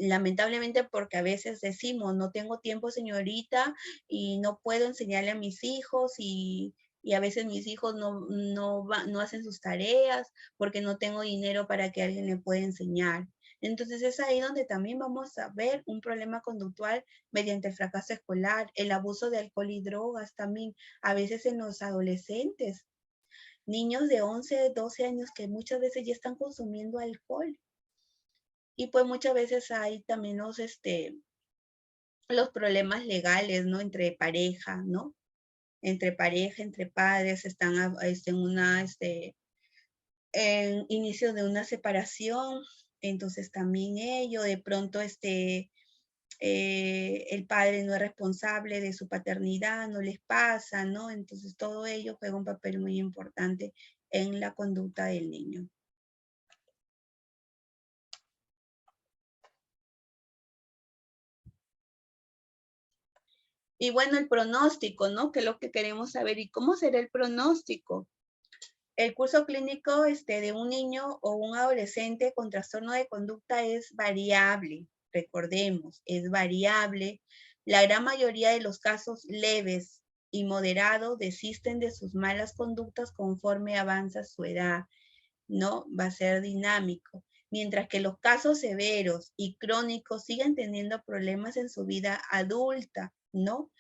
lamentablemente porque a veces decimos, no tengo tiempo señorita y no puedo enseñarle a mis hijos y a veces mis hijos no hacen sus tareas porque no tengo dinero para que alguien le pueda enseñar. Entonces es ahí donde también vamos a ver un problema conductual mediante el fracaso escolar, el abuso de alcohol y drogas también, a veces en los adolescentes, niños de 11, 12 años que muchas veces ya están consumiendo alcohol. Y pues muchas veces hay también los problemas legales, ¿no? Entre pareja, ¿no? Entre pareja, entre padres, están en inicio de una separación, entonces también ello, de pronto el padre no es responsable de su paternidad, no les pasa, ¿no? Entonces todo ello juega un papel muy importante en la conducta del niño. Y bueno, el pronóstico, ¿no? Que es lo que queremos saber. ¿Y cómo será el pronóstico? El curso clínico de un niño o un adolescente con trastorno de conducta es variable. Recordemos, es variable. La gran mayoría de los casos leves y moderados desisten de sus malas conductas conforme avanza su edad, ¿no? Va a ser dinámico. Mientras que los casos severos y crónicos siguen teniendo problemas en su vida adulta, ¿no?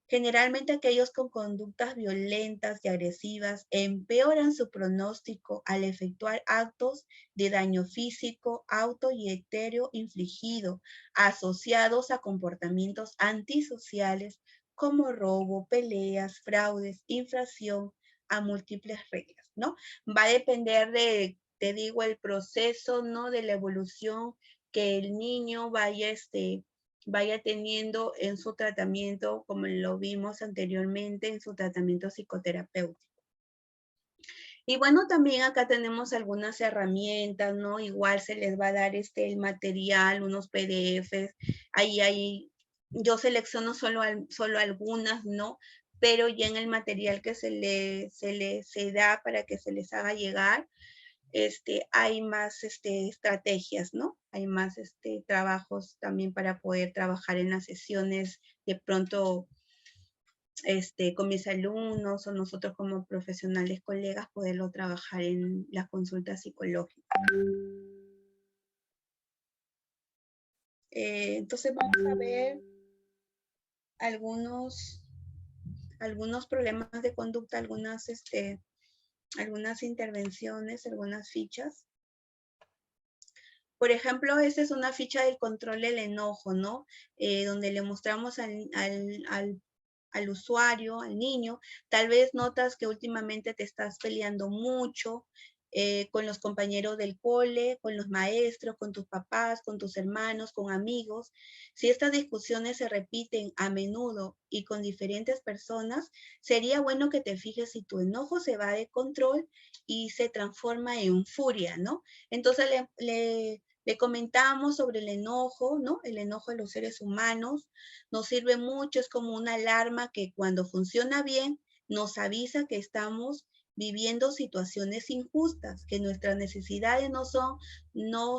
Generalmente aquellos con conductas violentas y agresivas empeoran su pronóstico al efectuar actos de daño físico, auto y etéreo infligido, asociados a comportamientos antisociales como robo, peleas, fraudes, infracción a múltiples reglas, ¿no? Va a depender de, te digo, el proceso, ¿no? De la evolución que el niño vaya teniendo en su tratamiento, como lo vimos anteriormente, en su tratamiento psicoterapéutico. Y bueno, también acá tenemos algunas herramientas, ¿no? Igual se les va a dar el material, unos PDFs, ahí yo selecciono solo algunas, ¿no? Pero ya en el material que se da para que se les haga llegar, hay más estrategias, ¿no? Hay más trabajos también para poder trabajar en las sesiones de pronto con mis alumnos o nosotros como profesionales colegas poderlo trabajar en las consultas psicológicas. Entonces vamos a ver algunos problemas de conducta, algunas intervenciones, algunas fichas. Por ejemplo, esta es una ficha del control del enojo, ¿no? Donde le mostramos al usuario, al niño, tal vez notas que últimamente te estás peleando mucho con los compañeros del cole, con los maestros, con tus papás, con tus hermanos, con amigos. Si estas discusiones se repiten a menudo y con diferentes personas, sería bueno que te fijes si tu enojo se va de control y se transforma en furia, ¿no? Entonces le comentamos sobre el enojo, ¿no? El enojo de los seres humanos nos sirve mucho, es como una alarma que cuando funciona bien nos avisa que estamos viviendo situaciones injustas, que nuestras necesidades no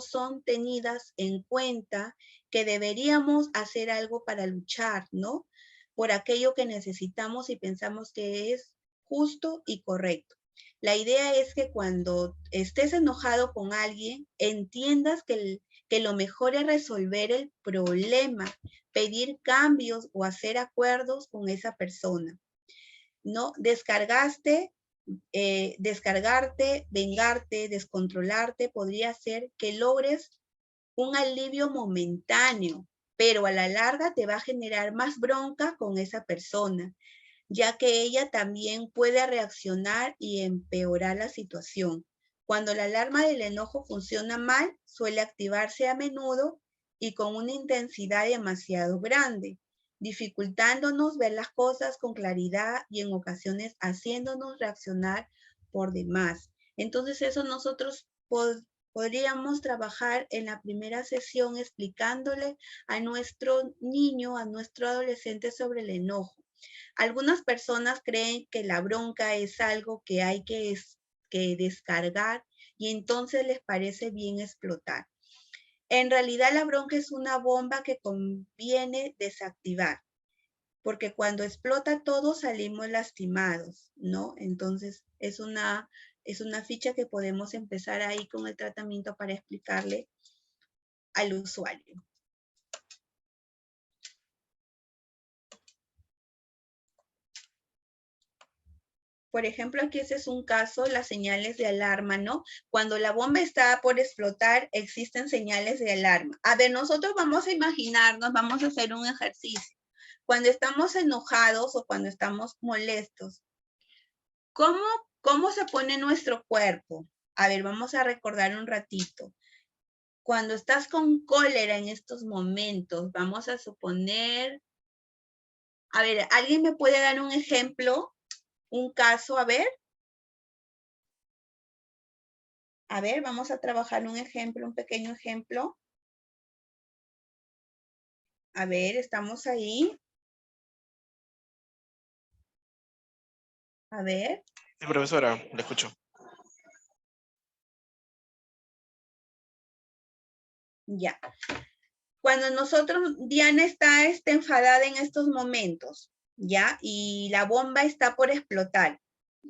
son tenidas en cuenta, que deberíamos hacer algo para luchar, ¿no? Por aquello que necesitamos y pensamos que es justo y correcto. La idea es que cuando estés enojado con alguien, entiendas que lo mejor es resolver el problema, pedir cambios o hacer acuerdos con esa persona. ¿No? Descargarte, vengarte, descontrolarte, podría ser que logres un alivio momentáneo, pero a la larga te va a generar más bronca con esa persona, ya que ella también puede reaccionar y empeorar la situación. Cuando la alarma del enojo funciona mal, suele activarse a menudo y con una intensidad demasiado grande, dificultándonos ver las cosas con claridad y en ocasiones haciéndonos reaccionar por demás. Entonces eso nosotros podríamos trabajar en la primera sesión explicándole a nuestro niño, a nuestro adolescente sobre el enojo. Algunas personas creen que la bronca es algo que hay que descargar y entonces les parece bien explotar. En realidad la bronca es una bomba que conviene desactivar, porque cuando explota todo salimos lastimados, ¿no? Entonces es una ficha que podemos empezar ahí con el tratamiento para explicarle al usuario. Por ejemplo, aquí ese es un caso, las señales de alarma, ¿no? Cuando la bomba está por explotar, existen señales de alarma. A ver, nosotros vamos a imaginarnos, vamos a hacer un ejercicio. Cuando estamos enojados o cuando estamos molestos, ¿cómo se pone nuestro cuerpo? A ver, vamos a recordar un ratito. Cuando estás con cólera en estos momentos, vamos a suponer... A ver, ¿alguien me puede dar un ejemplo? Un caso, a ver. A ver, vamos a trabajar un ejemplo, un pequeño ejemplo. A ver, estamos ahí. A ver. Sí, profesora, le escucho. Ya. Cuando nosotros, Diana está enfadada en estos momentos, ¿ya? Y la bomba está por explotar.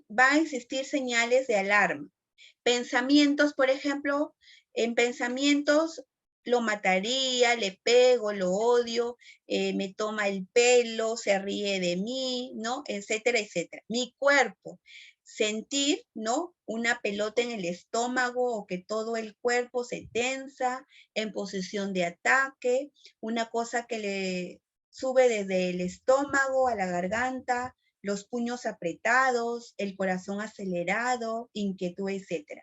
Van a existir señales de alarma. Pensamientos, por ejemplo, en pensamientos lo mataría, le pego, lo odio, me toma el pelo, se ríe de mí, ¿no? Etcétera, etcétera. Mi cuerpo, sentir, ¿no? Una pelota en el estómago o que todo el cuerpo se tensa en posición de ataque, una cosa que le sube desde el estómago a la garganta, los puños apretados, el corazón acelerado, inquietud, etc.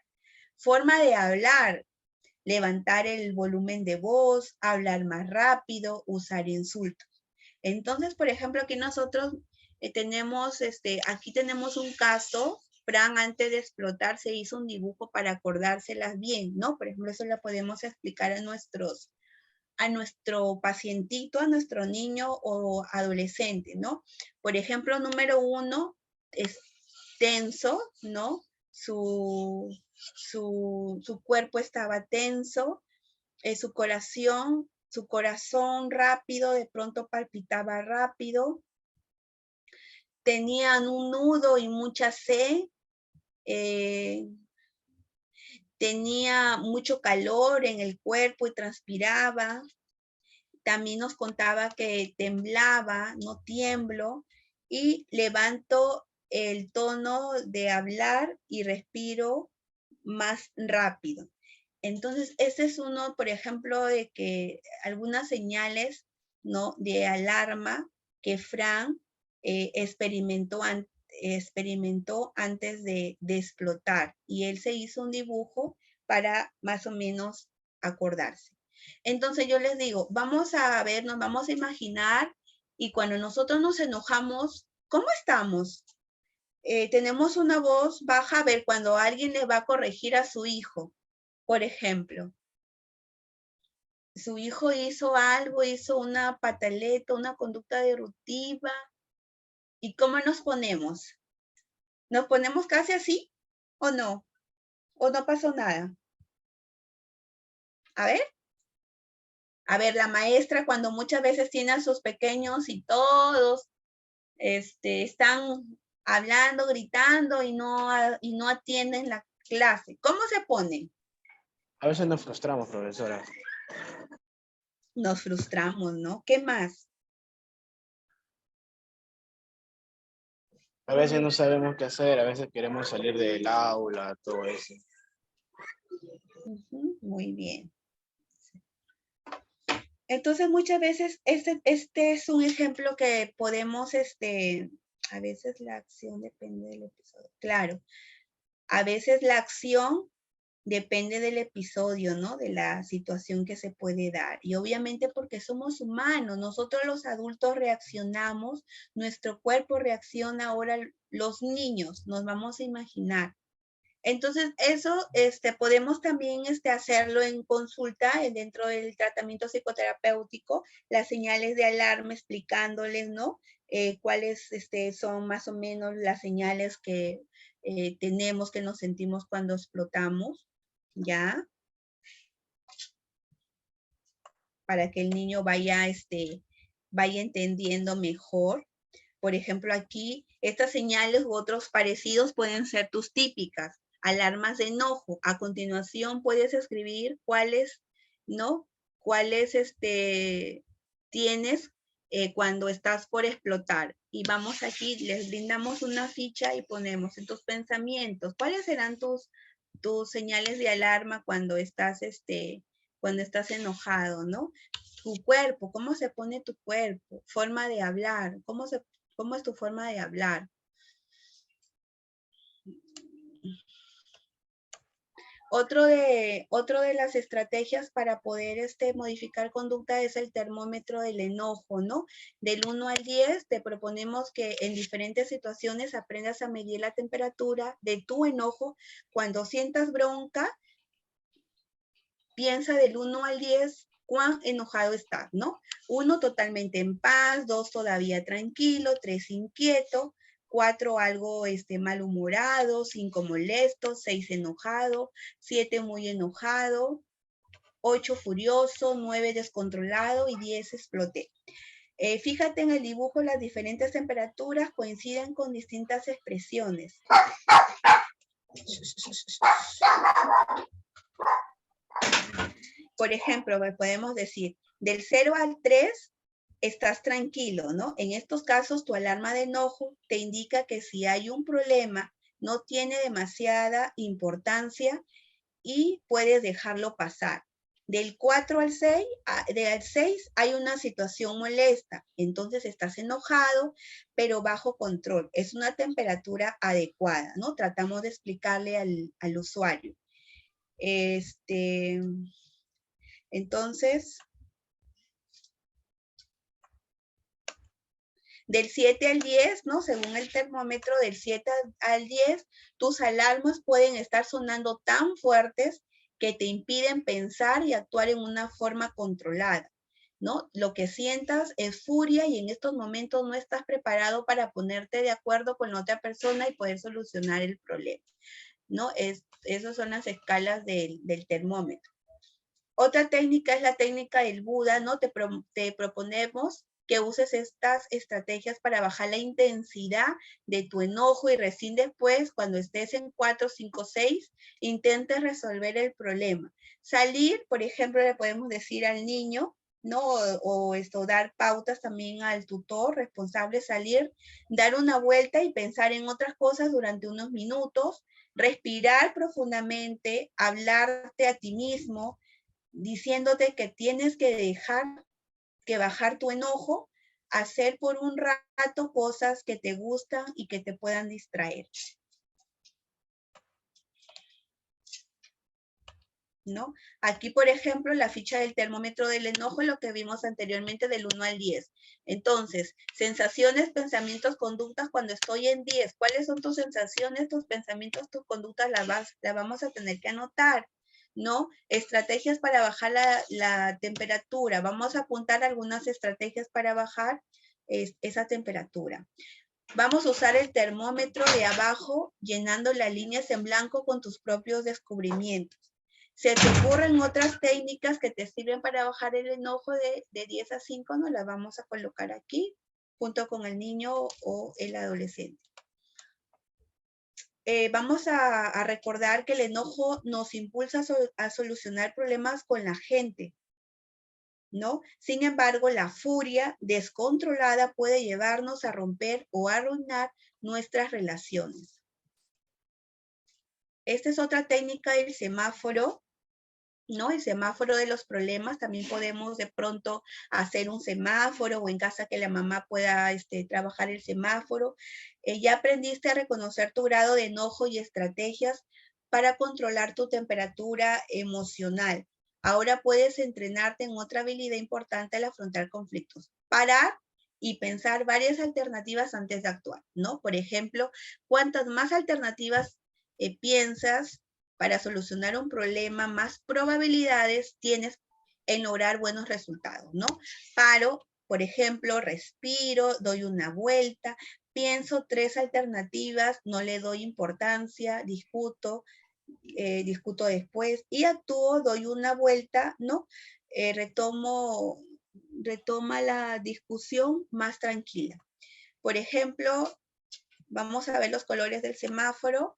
Forma de hablar, levantar el volumen de voz, hablar más rápido, usar insultos. Entonces, por ejemplo, aquí nosotros tenemos, aquí tenemos un caso. Fran, antes de explotar, se hizo un dibujo para acordárselas bien, ¿no? Por ejemplo, eso lo podemos explicar a nuestro pacientito, a nuestro niño o adolescente, ¿no? Por ejemplo, número 1 es tenso, ¿no? Su cuerpo estaba tenso, su corazón rápido, de pronto palpitaba rápido, tenían un nudo y mucha sed, tenía mucho calor en el cuerpo y transpiraba. También nos contaba que temblaba, no tiemblo, y levanto el tono de hablar y respiro más rápido. Entonces, ese es uno, por ejemplo, de que algunas señales, ¿no? De alarma que Fran experimentó antes de explotar. Y él se hizo un dibujo para más o menos acordarse. Entonces yo les digo, vamos a ver, nos vamos a imaginar y cuando nosotros nos enojamos, ¿cómo estamos? Tenemos una voz baja, a ver, cuando alguien le va a corregir a su hijo, por ejemplo. Su hijo hizo algo, hizo una pataleta, una conducta disruptiva. ¿Y cómo nos ponemos? ¿Nos ponemos casi así o no? ¿O no pasó nada? A ver. A ver, la maestra cuando muchas veces tiene a sus pequeños y todos están hablando, gritando y no atienden la clase. ¿Cómo se ponen? A veces nos frustramos, profesora. Nos frustramos, ¿no? ¿Qué más? A veces no sabemos qué hacer, a veces queremos salir del aula, todo eso. Muy bien. Entonces, muchas veces, este es un ejemplo que podemos, a veces la acción depende del episodio. Claro, a veces la acción depende del episodio, ¿no? De la situación que se puede dar. Y obviamente porque somos humanos, nosotros los adultos reaccionamos, nuestro cuerpo reacciona, ahora los niños, nos vamos a imaginar. Entonces, eso podemos también hacerlo en consulta dentro del tratamiento psicoterapéutico, las señales de alarma, explicándoles, ¿no? Cuáles son más o menos las señales que tenemos, que nos sentimos cuando explotamos, ¿ya? Para que el niño vaya entendiendo mejor. Por ejemplo, aquí, estas señales u otros parecidos pueden ser tus típicas. Alarmas de enojo. A continuación puedes escribir cuáles, ¿no? Cuáles tienes cuando estás por explotar. Y vamos aquí, les brindamos una ficha y ponemos en tus pensamientos. ¿Cuáles serán tus señales de alarma cuando estás enojado, ¿no? Tu cuerpo, ¿cómo se pone tu cuerpo? Forma de hablar, ¿cómo es tu forma de hablar? Otro de las estrategias para poder modificar conducta es el termómetro del enojo, ¿no? Del 1 al 10 te proponemos que en diferentes situaciones aprendas a medir la temperatura de tu enojo. Cuando sientas bronca, piensa del 1 al 10 cuán enojado estás, ¿no? 1 totalmente en paz, 2 todavía tranquilo, 3 inquieto, 4 algo malhumorado, 5 molesto, 6 enojado, 7 muy enojado, 8 furioso, 9 descontrolado y 10 exploté. Fíjate en el dibujo, las diferentes temperaturas coinciden con distintas expresiones. Por ejemplo, podemos decir, del 0 al 3 estás tranquilo, ¿no? En estos casos, tu alarma de enojo te indica que si hay un problema, no tiene demasiada importancia y puedes dejarlo pasar. Del 4 al 6, del 6 hay una situación molesta, entonces estás enojado, pero bajo control. Es una temperatura adecuada, ¿no? Tratamos de explicarle al usuario. Entonces, del 7 al 10, ¿no? Según el termómetro, del 7 al 10, tus alarmas pueden estar sonando tan fuertes que te impiden pensar y actuar en una forma controlada, ¿no? Lo que sientas es furia y en estos momentos no estás preparado para ponerte de acuerdo con la otra persona y poder solucionar el problema, ¿no? Esas son las escalas del termómetro. Otra técnica es la técnica del Buda, ¿no? Te proponemos que uses estas estrategias para bajar la intensidad de tu enojo y recién después, cuando estés en 4, 5, 6, intentes resolver el problema. Salir, por ejemplo, le podemos decir al niño, ¿no? O dar pautas también al tutor responsable, salir, dar una vuelta y pensar en otras cosas durante unos minutos, respirar profundamente, hablarte a ti mismo, diciéndote que tienes que bajar tu enojo, hacer por un rato cosas que te gustan y que te puedan distraer, ¿no? Aquí, por ejemplo, la ficha del termómetro del enojo, lo que vimos anteriormente del 1 al 10. Entonces, sensaciones, pensamientos, conductas, cuando estoy en 10, ¿cuáles son tus sensaciones, tus pensamientos, tus conductas? Las vamos a tener que anotar, ¿no? Estrategias para bajar la temperatura. Vamos a apuntar algunas estrategias para bajar esa temperatura. Vamos a usar el termómetro de abajo, llenando las líneas en blanco con tus propios descubrimientos. ¿Se te ocurren otras técnicas que te sirven para bajar el enojo de 10 a 5? Nos las vamos a colocar aquí, junto con el niño o el adolescente. Vamos a recordar que el enojo nos impulsa a solucionar problemas con la gente, ¿no? Sin embargo, la furia descontrolada puede llevarnos a romper o arruinar nuestras relaciones. Esta es otra técnica del semáforo, ¿no? El semáforo de los problemas, también podemos de pronto hacer un semáforo o en casa que la mamá pueda trabajar el semáforo. Ya aprendiste a reconocer tu grado de enojo y estrategias para controlar tu temperatura emocional. Ahora puedes entrenarte en otra habilidad importante al afrontar conflictos. Parar y pensar varias alternativas antes de actuar, ¿no? Por ejemplo, cuantas más alternativas piensas para solucionar un problema, más probabilidades tienes en lograr buenos resultados, ¿no? Paro, por ejemplo, respiro, doy una vuelta, pienso 3 alternativas, no le doy importancia, discuto después y actúo, doy una vuelta, ¿no? Retoma la discusión más tranquila. Por ejemplo, vamos a ver los colores del semáforo.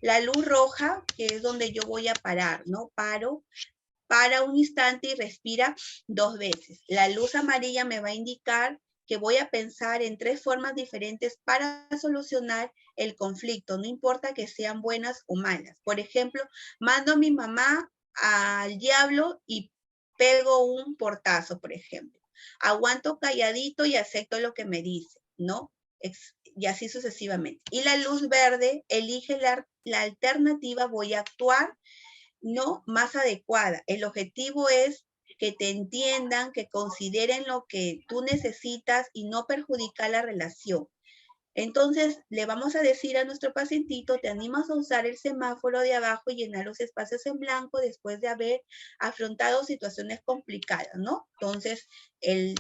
La luz roja, que es donde yo voy a parar, ¿no? Para un instante y respira 2 veces. La luz amarilla me va a indicar que voy a pensar en 3 formas diferentes para solucionar el conflicto, no importa que sean buenas o malas. Por ejemplo, mando a mi mamá al diablo y pego un portazo, por ejemplo. Aguanto calladito y acepto lo que me dice, ¿no? Y así sucesivamente. Y la luz verde elige la alternativa, voy a actuar, no más adecuada. El objetivo es que te entiendan, que consideren lo que tú necesitas y no perjudicar la relación. Entonces, le vamos a decir a nuestro pacientito, te animas a usar el semáforo de abajo y llenar los espacios en blanco después de haber afrontado situaciones complicadas, ¿no? Entonces,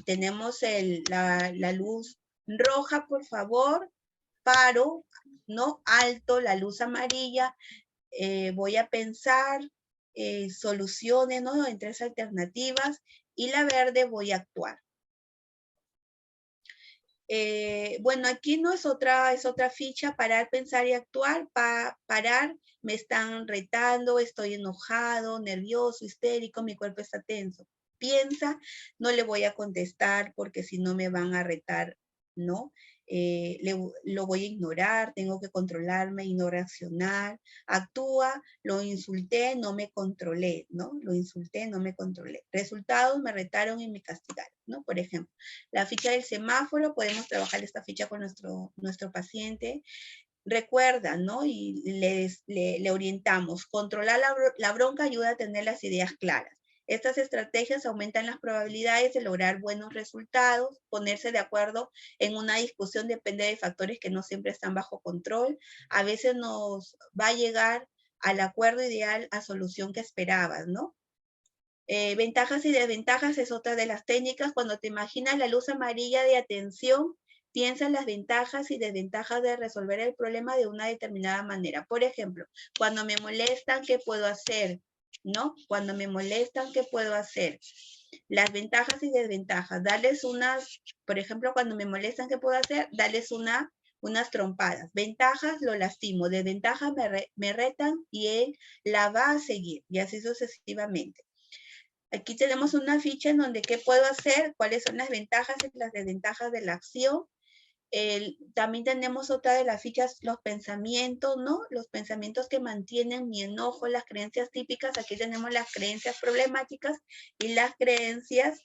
tenemos la luz roja, por favor, paro, ¿no? Alto, la luz amarilla, voy a pensar soluciones, ¿no? En 3 alternativas, y la verde voy a actuar. Bueno, aquí no es otra ficha, parar, pensar y actuar. Parar, me están retando, estoy enojado, nervioso, histérico, mi cuerpo está tenso. Piensa, no le voy a contestar porque si no me van a retar, ¿no? Lo voy a ignorar, tengo que controlarme y no reaccionar. Actúa, lo insulté, no me controlé, ¿no? Lo insulté, no me controlé. Resultados, me retaron y me castigaron, ¿no? Por ejemplo, la ficha del semáforo, podemos trabajar esta ficha con nuestro paciente. Recuerda, ¿no? Y le orientamos. Controlar la bronca ayuda a tener las ideas claras. Estas estrategias aumentan las probabilidades de lograr buenos resultados. Ponerse de acuerdo en una discusión depende de factores que no siempre están bajo control. A veces nos va a llegar al acuerdo ideal, a solución que esperabas, ¿no? Ventajas y desventajas es otra de las técnicas. Cuando te imaginas la luz amarilla de atención, piensa en las ventajas y desventajas de resolver el problema de una determinada manera. Por ejemplo, cuando me molestan, ¿qué puedo hacer? ¿No? Cuando me molestan, ¿qué puedo hacer? Las ventajas y desventajas. Darles por ejemplo, cuando me molestan, ¿qué puedo hacer? Darles unas trompadas. Ventajas, lo lastimo. Desventajas, me retan y él la va a seguir. Y así sucesivamente. Aquí tenemos una ficha en donde qué puedo hacer, cuáles son las ventajas y las desventajas de la acción. También tenemos otra de las fichas, los pensamientos, ¿no? Los pensamientos que mantienen mi enojo, las creencias típicas. Aquí tenemos las creencias problemáticas y las creencias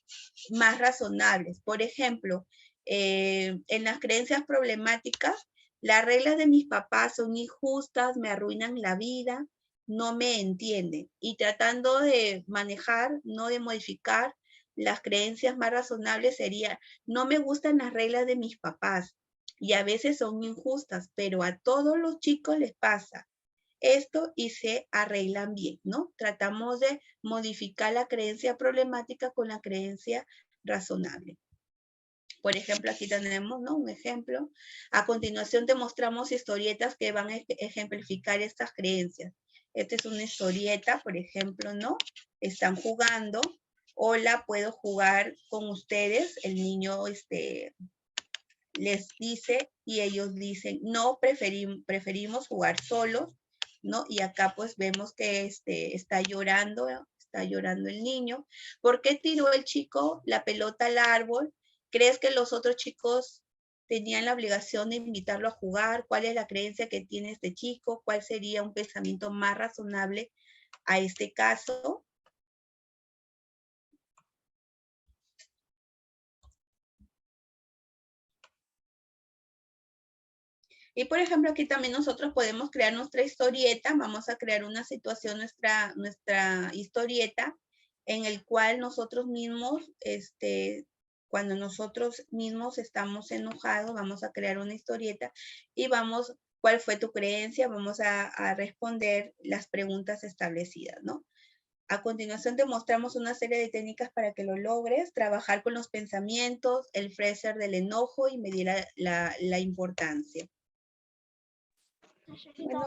más razonables. Por ejemplo, en las creencias problemáticas, las reglas de mis papás son injustas, me arruinan la vida, no me entienden. Y tratando de manejar, no de modificar, las creencias más razonables sería, no me gustan las reglas de mis papás y a veces son injustas, pero a todos los chicos les pasa esto y se arreglan bien, ¿no? Tratamos de modificar la creencia problemática con la creencia razonable. Por ejemplo, aquí tenemos, ¿no? Un ejemplo. A continuación te mostramos historietas que van a ejemplificar estas creencias. Esta es una historieta, por ejemplo, ¿no? Están jugando. Hola, ¿puedo jugar con ustedes? El niño les dice y ellos dicen, no, preferimos jugar solos, ¿no? Y acá pues vemos que está llorando el niño. ¿Por qué tiró el chico la pelota al árbol? ¿Crees que los otros chicos tenían la obligación de invitarlo a jugar? ¿Cuál es la creencia que tiene este chico? ¿Cuál sería un pensamiento más razonable a este caso. Y por ejemplo, aquí también nosotros podemos crear nuestra historieta. Vamos a crear una situación, nuestra historieta, en el cual nosotros mismos, cuando nosotros mismos estamos enojados, vamos a crear una historieta y vamos, ¿cuál fue tu creencia? Vamos a responder las preguntas establecidas, ¿no? A continuación te mostramos una serie de técnicas para que lo logres, trabajar con los pensamientos, el Fraser del enojo y medir la importancia. Bueno,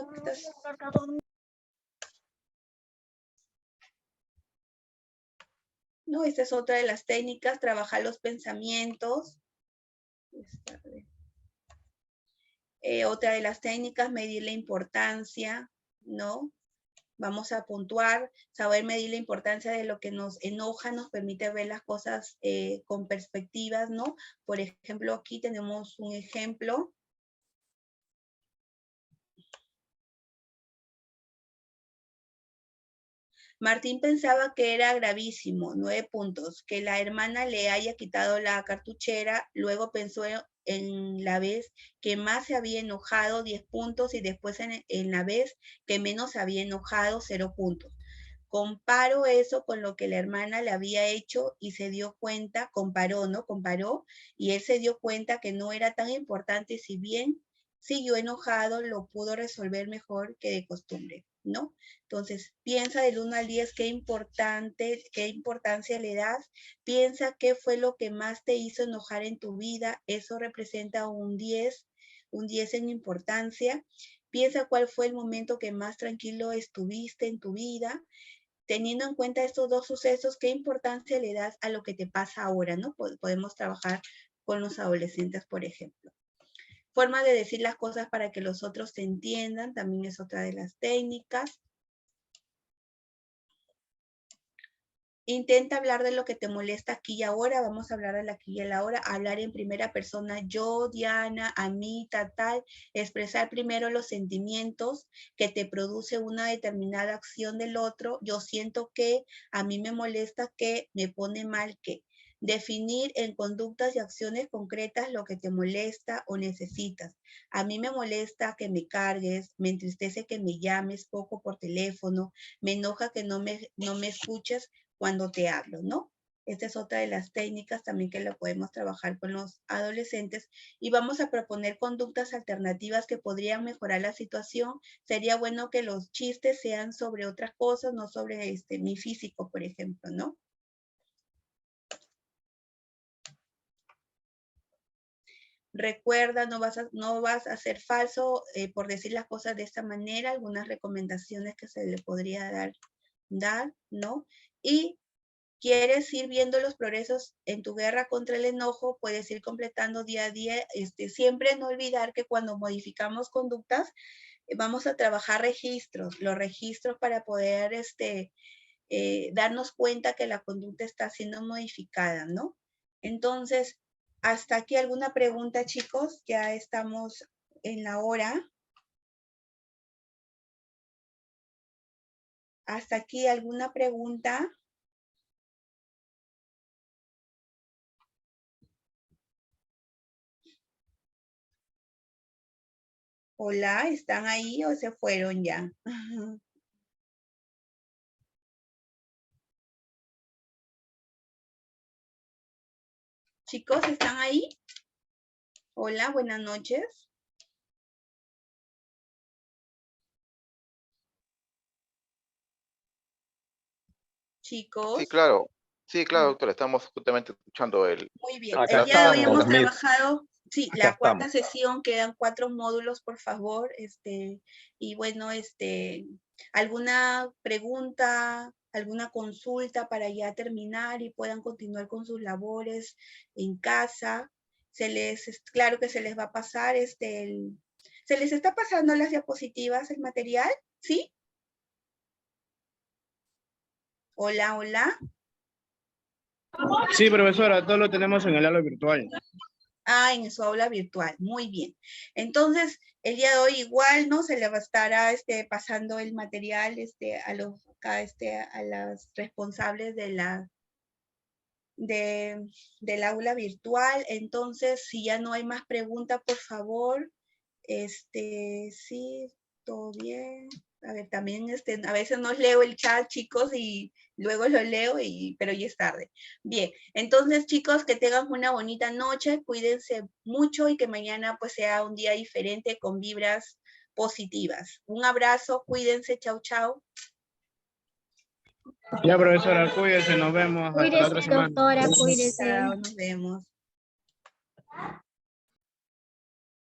no, esta es otra de las técnicas, trabajar los pensamientos. Otra de las técnicas, medir la importancia, ¿no? Vamos a puntuar, saber medir la importancia de lo que nos enoja, nos permite ver las cosas con perspectivas, ¿no? Por ejemplo, aquí tenemos un ejemplo. Martín pensaba que era gravísimo, 9 puntos, que la hermana le haya quitado la cartuchera, luego pensó en la vez que más se había enojado, 10 puntos, y después en la vez que menos se había enojado, 0 puntos. Comparo eso con lo que la hermana le había hecho y se dio cuenta, comparó, ¿no? Comparó, y él se dio cuenta que no era tan importante, si bien siguió enojado, lo pudo resolver mejor que de costumbre, ¿no? Entonces, piensa del 1 al 10 qué importancia le das, piensa qué fue lo que más te hizo enojar en tu vida, eso representa un 10 en importancia. Piensa cuál fue el momento que más tranquilo estuviste en tu vida. Teniendo en cuenta estos dos sucesos, ¿qué importancia le das a lo que te pasa ahora, no? Podemos trabajar con los adolescentes, por ejemplo. Forma de decir las cosas para que los otros te entiendan, también es otra de las técnicas. Intenta hablar de lo que te molesta aquí y ahora. Vamos a hablar de la aquí y el ahora. Hablar en primera persona, yo, Diana, a mí, tal. Expresar primero los sentimientos que te produce una determinada acción del otro. Yo siento que, a mí me molesta que, me pone mal que. Definir en conductas y acciones concretas lo que te molesta o necesitas. A mí me molesta que me cargues, me entristece que me llames poco por teléfono, me enoja que no me escuches cuando te hablo, ¿no? Esta es otra de las técnicas también que la podemos trabajar con los adolescentes y vamos a proponer conductas alternativas que podrían mejorar la situación. Sería bueno que los chistes sean sobre otras cosas, no sobre mi físico, por ejemplo, ¿no? Recuerda, no vas a ser falso por decir las cosas de esta manera, algunas recomendaciones que se le podría dar, ¿no? Y quieres ir viendo los progresos en tu guerra contra el enojo, puedes ir completando día a día, siempre no olvidar que cuando modificamos conductas, vamos a trabajar los registros para poder darnos cuenta que la conducta está siendo modificada, ¿no? Entonces, hasta aquí alguna pregunta, chicos, ya estamos en la hora. Hasta aquí alguna pregunta. Hola, ¿están ahí o se fueron ya? Chicos, ¿están ahí? Hola, buenas noches. Chicos. Sí, claro, doctora, estamos justamente escuchando Muy bien, Acá el día de hoy estamos, hemos trabajado, sí, acá la cuarta estamos. sesión, quedan 4 módulos, por favor, y bueno, alguna pregunta, alguna consulta para ya terminar y puedan continuar con sus labores en casa. Claro que se les va a pasar, ¿se les está pasando las diapositivas, el material? ¿Sí? Hola, hola. Sí, profesora, todo lo tenemos en el aula virtual. Ah, en su aula virtual. Muy bien. Entonces, el día de hoy igual, ¿no? Se le estará pasando el material acá a las responsables del aula virtual. Entonces, si ya no hay más preguntas, por favor, sí, todo bien. A ver, también a veces no leo el chat, chicos, y luego lo leo, pero ya es tarde. Bien, entonces, chicos, que tengan una bonita noche, cuídense mucho y que mañana pues sea un día diferente con vibras positivas. Un abrazo, cuídense, chau, chau. Ya, profesora, cuídese, nos vemos hasta la otra Cuídese, semana. doctora, cuídese. Chao, nos vemos.